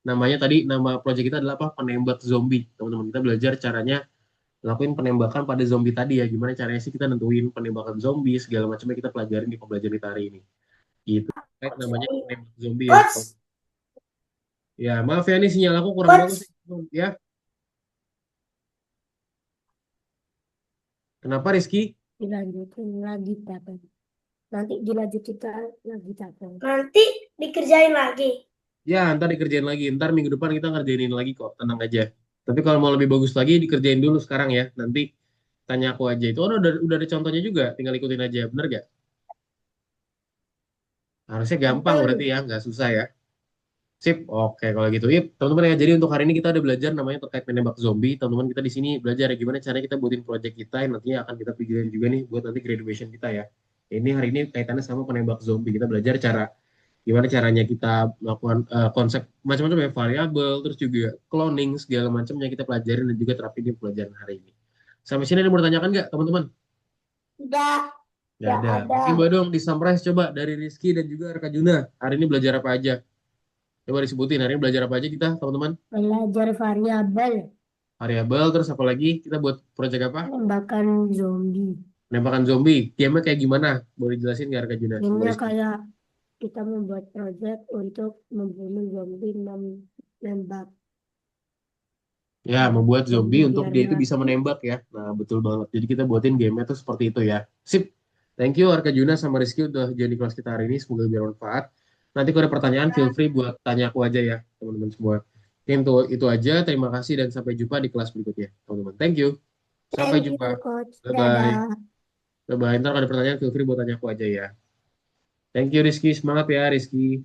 namanya tadi nama proyek kita adalah apa, penembak zombie teman-teman. Kita belajar caranya lakuin penembakan pada zombie tadi ya, gimana caranya sih kita nentuin penembakan zombie segala macamnya, kita pelajarin di pembelajaran kita hari ini gitu. Baik, namanya penembak zombie ya. Coach, Ya, maaf ya, nih sinyal aku kurang bagus. Coach, Ya, kenapa Rizky? Dilanjutin lagi capek. Nanti dilanjutin lagi capek. nanti dikerjain lagi. Ya, ntar dikerjain lagi. Ntar minggu depan kita ngerjainin lagi kok, tenang aja. Tapi kalau mau lebih bagus lagi, dikerjain dulu sekarang ya. Nanti tanya aku aja. Itu udah ada contohnya juga, tinggal ikutin aja. Bener gak? Harusnya gampang Betul. berarti ya, nggak susah ya. Sip, oke kalau gitu. Yuk, teman-teman ya. Jadi untuk hari ini kita udah belajar namanya terkait menembak zombie. Teman-teman kita di sini belajar ya gimana caranya kita buatin project kita yang nantinya akan kita pikirin juga nih buat nanti graduation kita ya. Ini hari ini kaitannya sama penembak zombie. Kita belajar cara gimana caranya kita melakukan konsep macam-macam ya variabel, terus juga cloning segala macamnya kita pelajarin dan juga terapin di pelajaran hari ini. Sampai sini ada yang mau ditanyakan nggak teman-teman? Udah, Nggak udah ada. ada. Coba dong di summarize coba dari Rizky dan juga Arka Juna. Hari ini belajar apa aja? Coba disebutin hari ini belajar apa aja kita teman-teman? Belajar variabel. Variabel, terus apa lagi? Kita buat project apa? Penembakan zombie. Penembakan zombie. Game-nya kayak gimana? Boleh jelasin nggak Arka Juna sama Gamenya Rizky? kayak kita membuat project untuk membunuh zombie nembak Ya, membuat zombie zombie untuk biar dia itu bisa mati. menembak ya. Nah, betul banget. Jadi kita buatin game-nya tuh seperti itu ya. Sip. Thank you Arka Juna sama Rizky udah join di kelas kita hari ini. Semoga bermanfaat. Nanti kalau ada pertanyaan, feel free buat tanya aku aja ya, teman-teman semua. Mungkin itu aja. Terima kasih dan sampai jumpa di kelas berikutnya, teman-teman. Thank you. Sampai Thank you, jumpa. Coach. Bye-bye. Dadah. Bye-bye. Ntar kalau ada pertanyaan, feel free buat tanya aku aja ya. Thank you Rizky. Semangat ya Rizky.